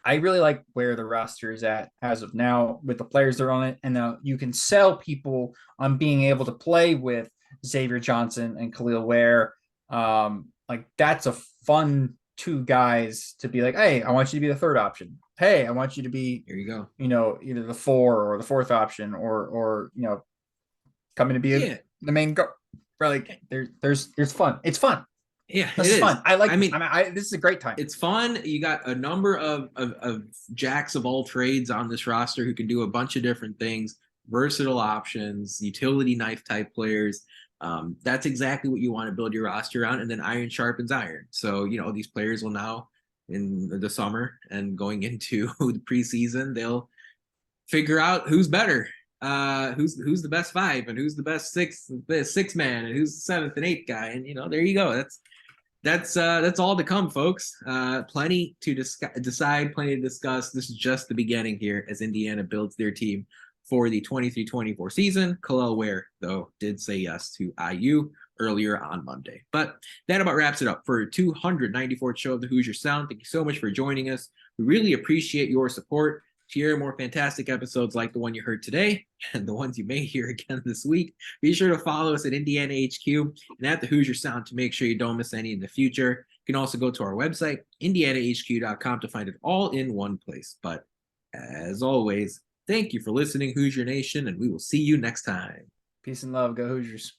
I really like where the roster is at as of now with the players that are on it. And now you can sell people on being able to play with Xavier Johnson and Kel'el Ware. Like that's a fun 2 guys to be like, hey, I want you to be the 3rd option. Hey, I want you to be, here you go. Either the 4 or the 4th option, or coming to be the main guard. Like there's fun. It's fun. Yeah, this is fun. I like. I mean, this is a great time. It's fun. You got a number of jacks of all trades on this roster who can do a bunch of different things, versatile options, utility knife type players. That's exactly what you want to build your roster around. And then iron sharpens iron. So, these players will now in the summer and going into the preseason, they'll figure out who's better. Who's the best 5 and who's the best 6 man and who's the 7th and 8th guy. And, there you go. That's all to come, folks. Plenty to decide, plenty to discuss. This is just the beginning here as Indiana builds their team for the 23-24 season. Kel'el Ware, though, did say yes to IU earlier on Monday. But that about wraps it up for 294th show of the Hoosier Sound. Thank you so much for joining us. We really appreciate your support. To hear more fantastic episodes like the one you heard today and the ones you may hear again this week, be sure to follow us at Indiana HQ and at the Hoosier Sound to make sure you don't miss any in the future. You can also go to our website, indianahq.com, to find it all in one place. But as always, thank you for listening, Hoosier Nation, and we will see you next time. Peace and love. Go Hoosiers.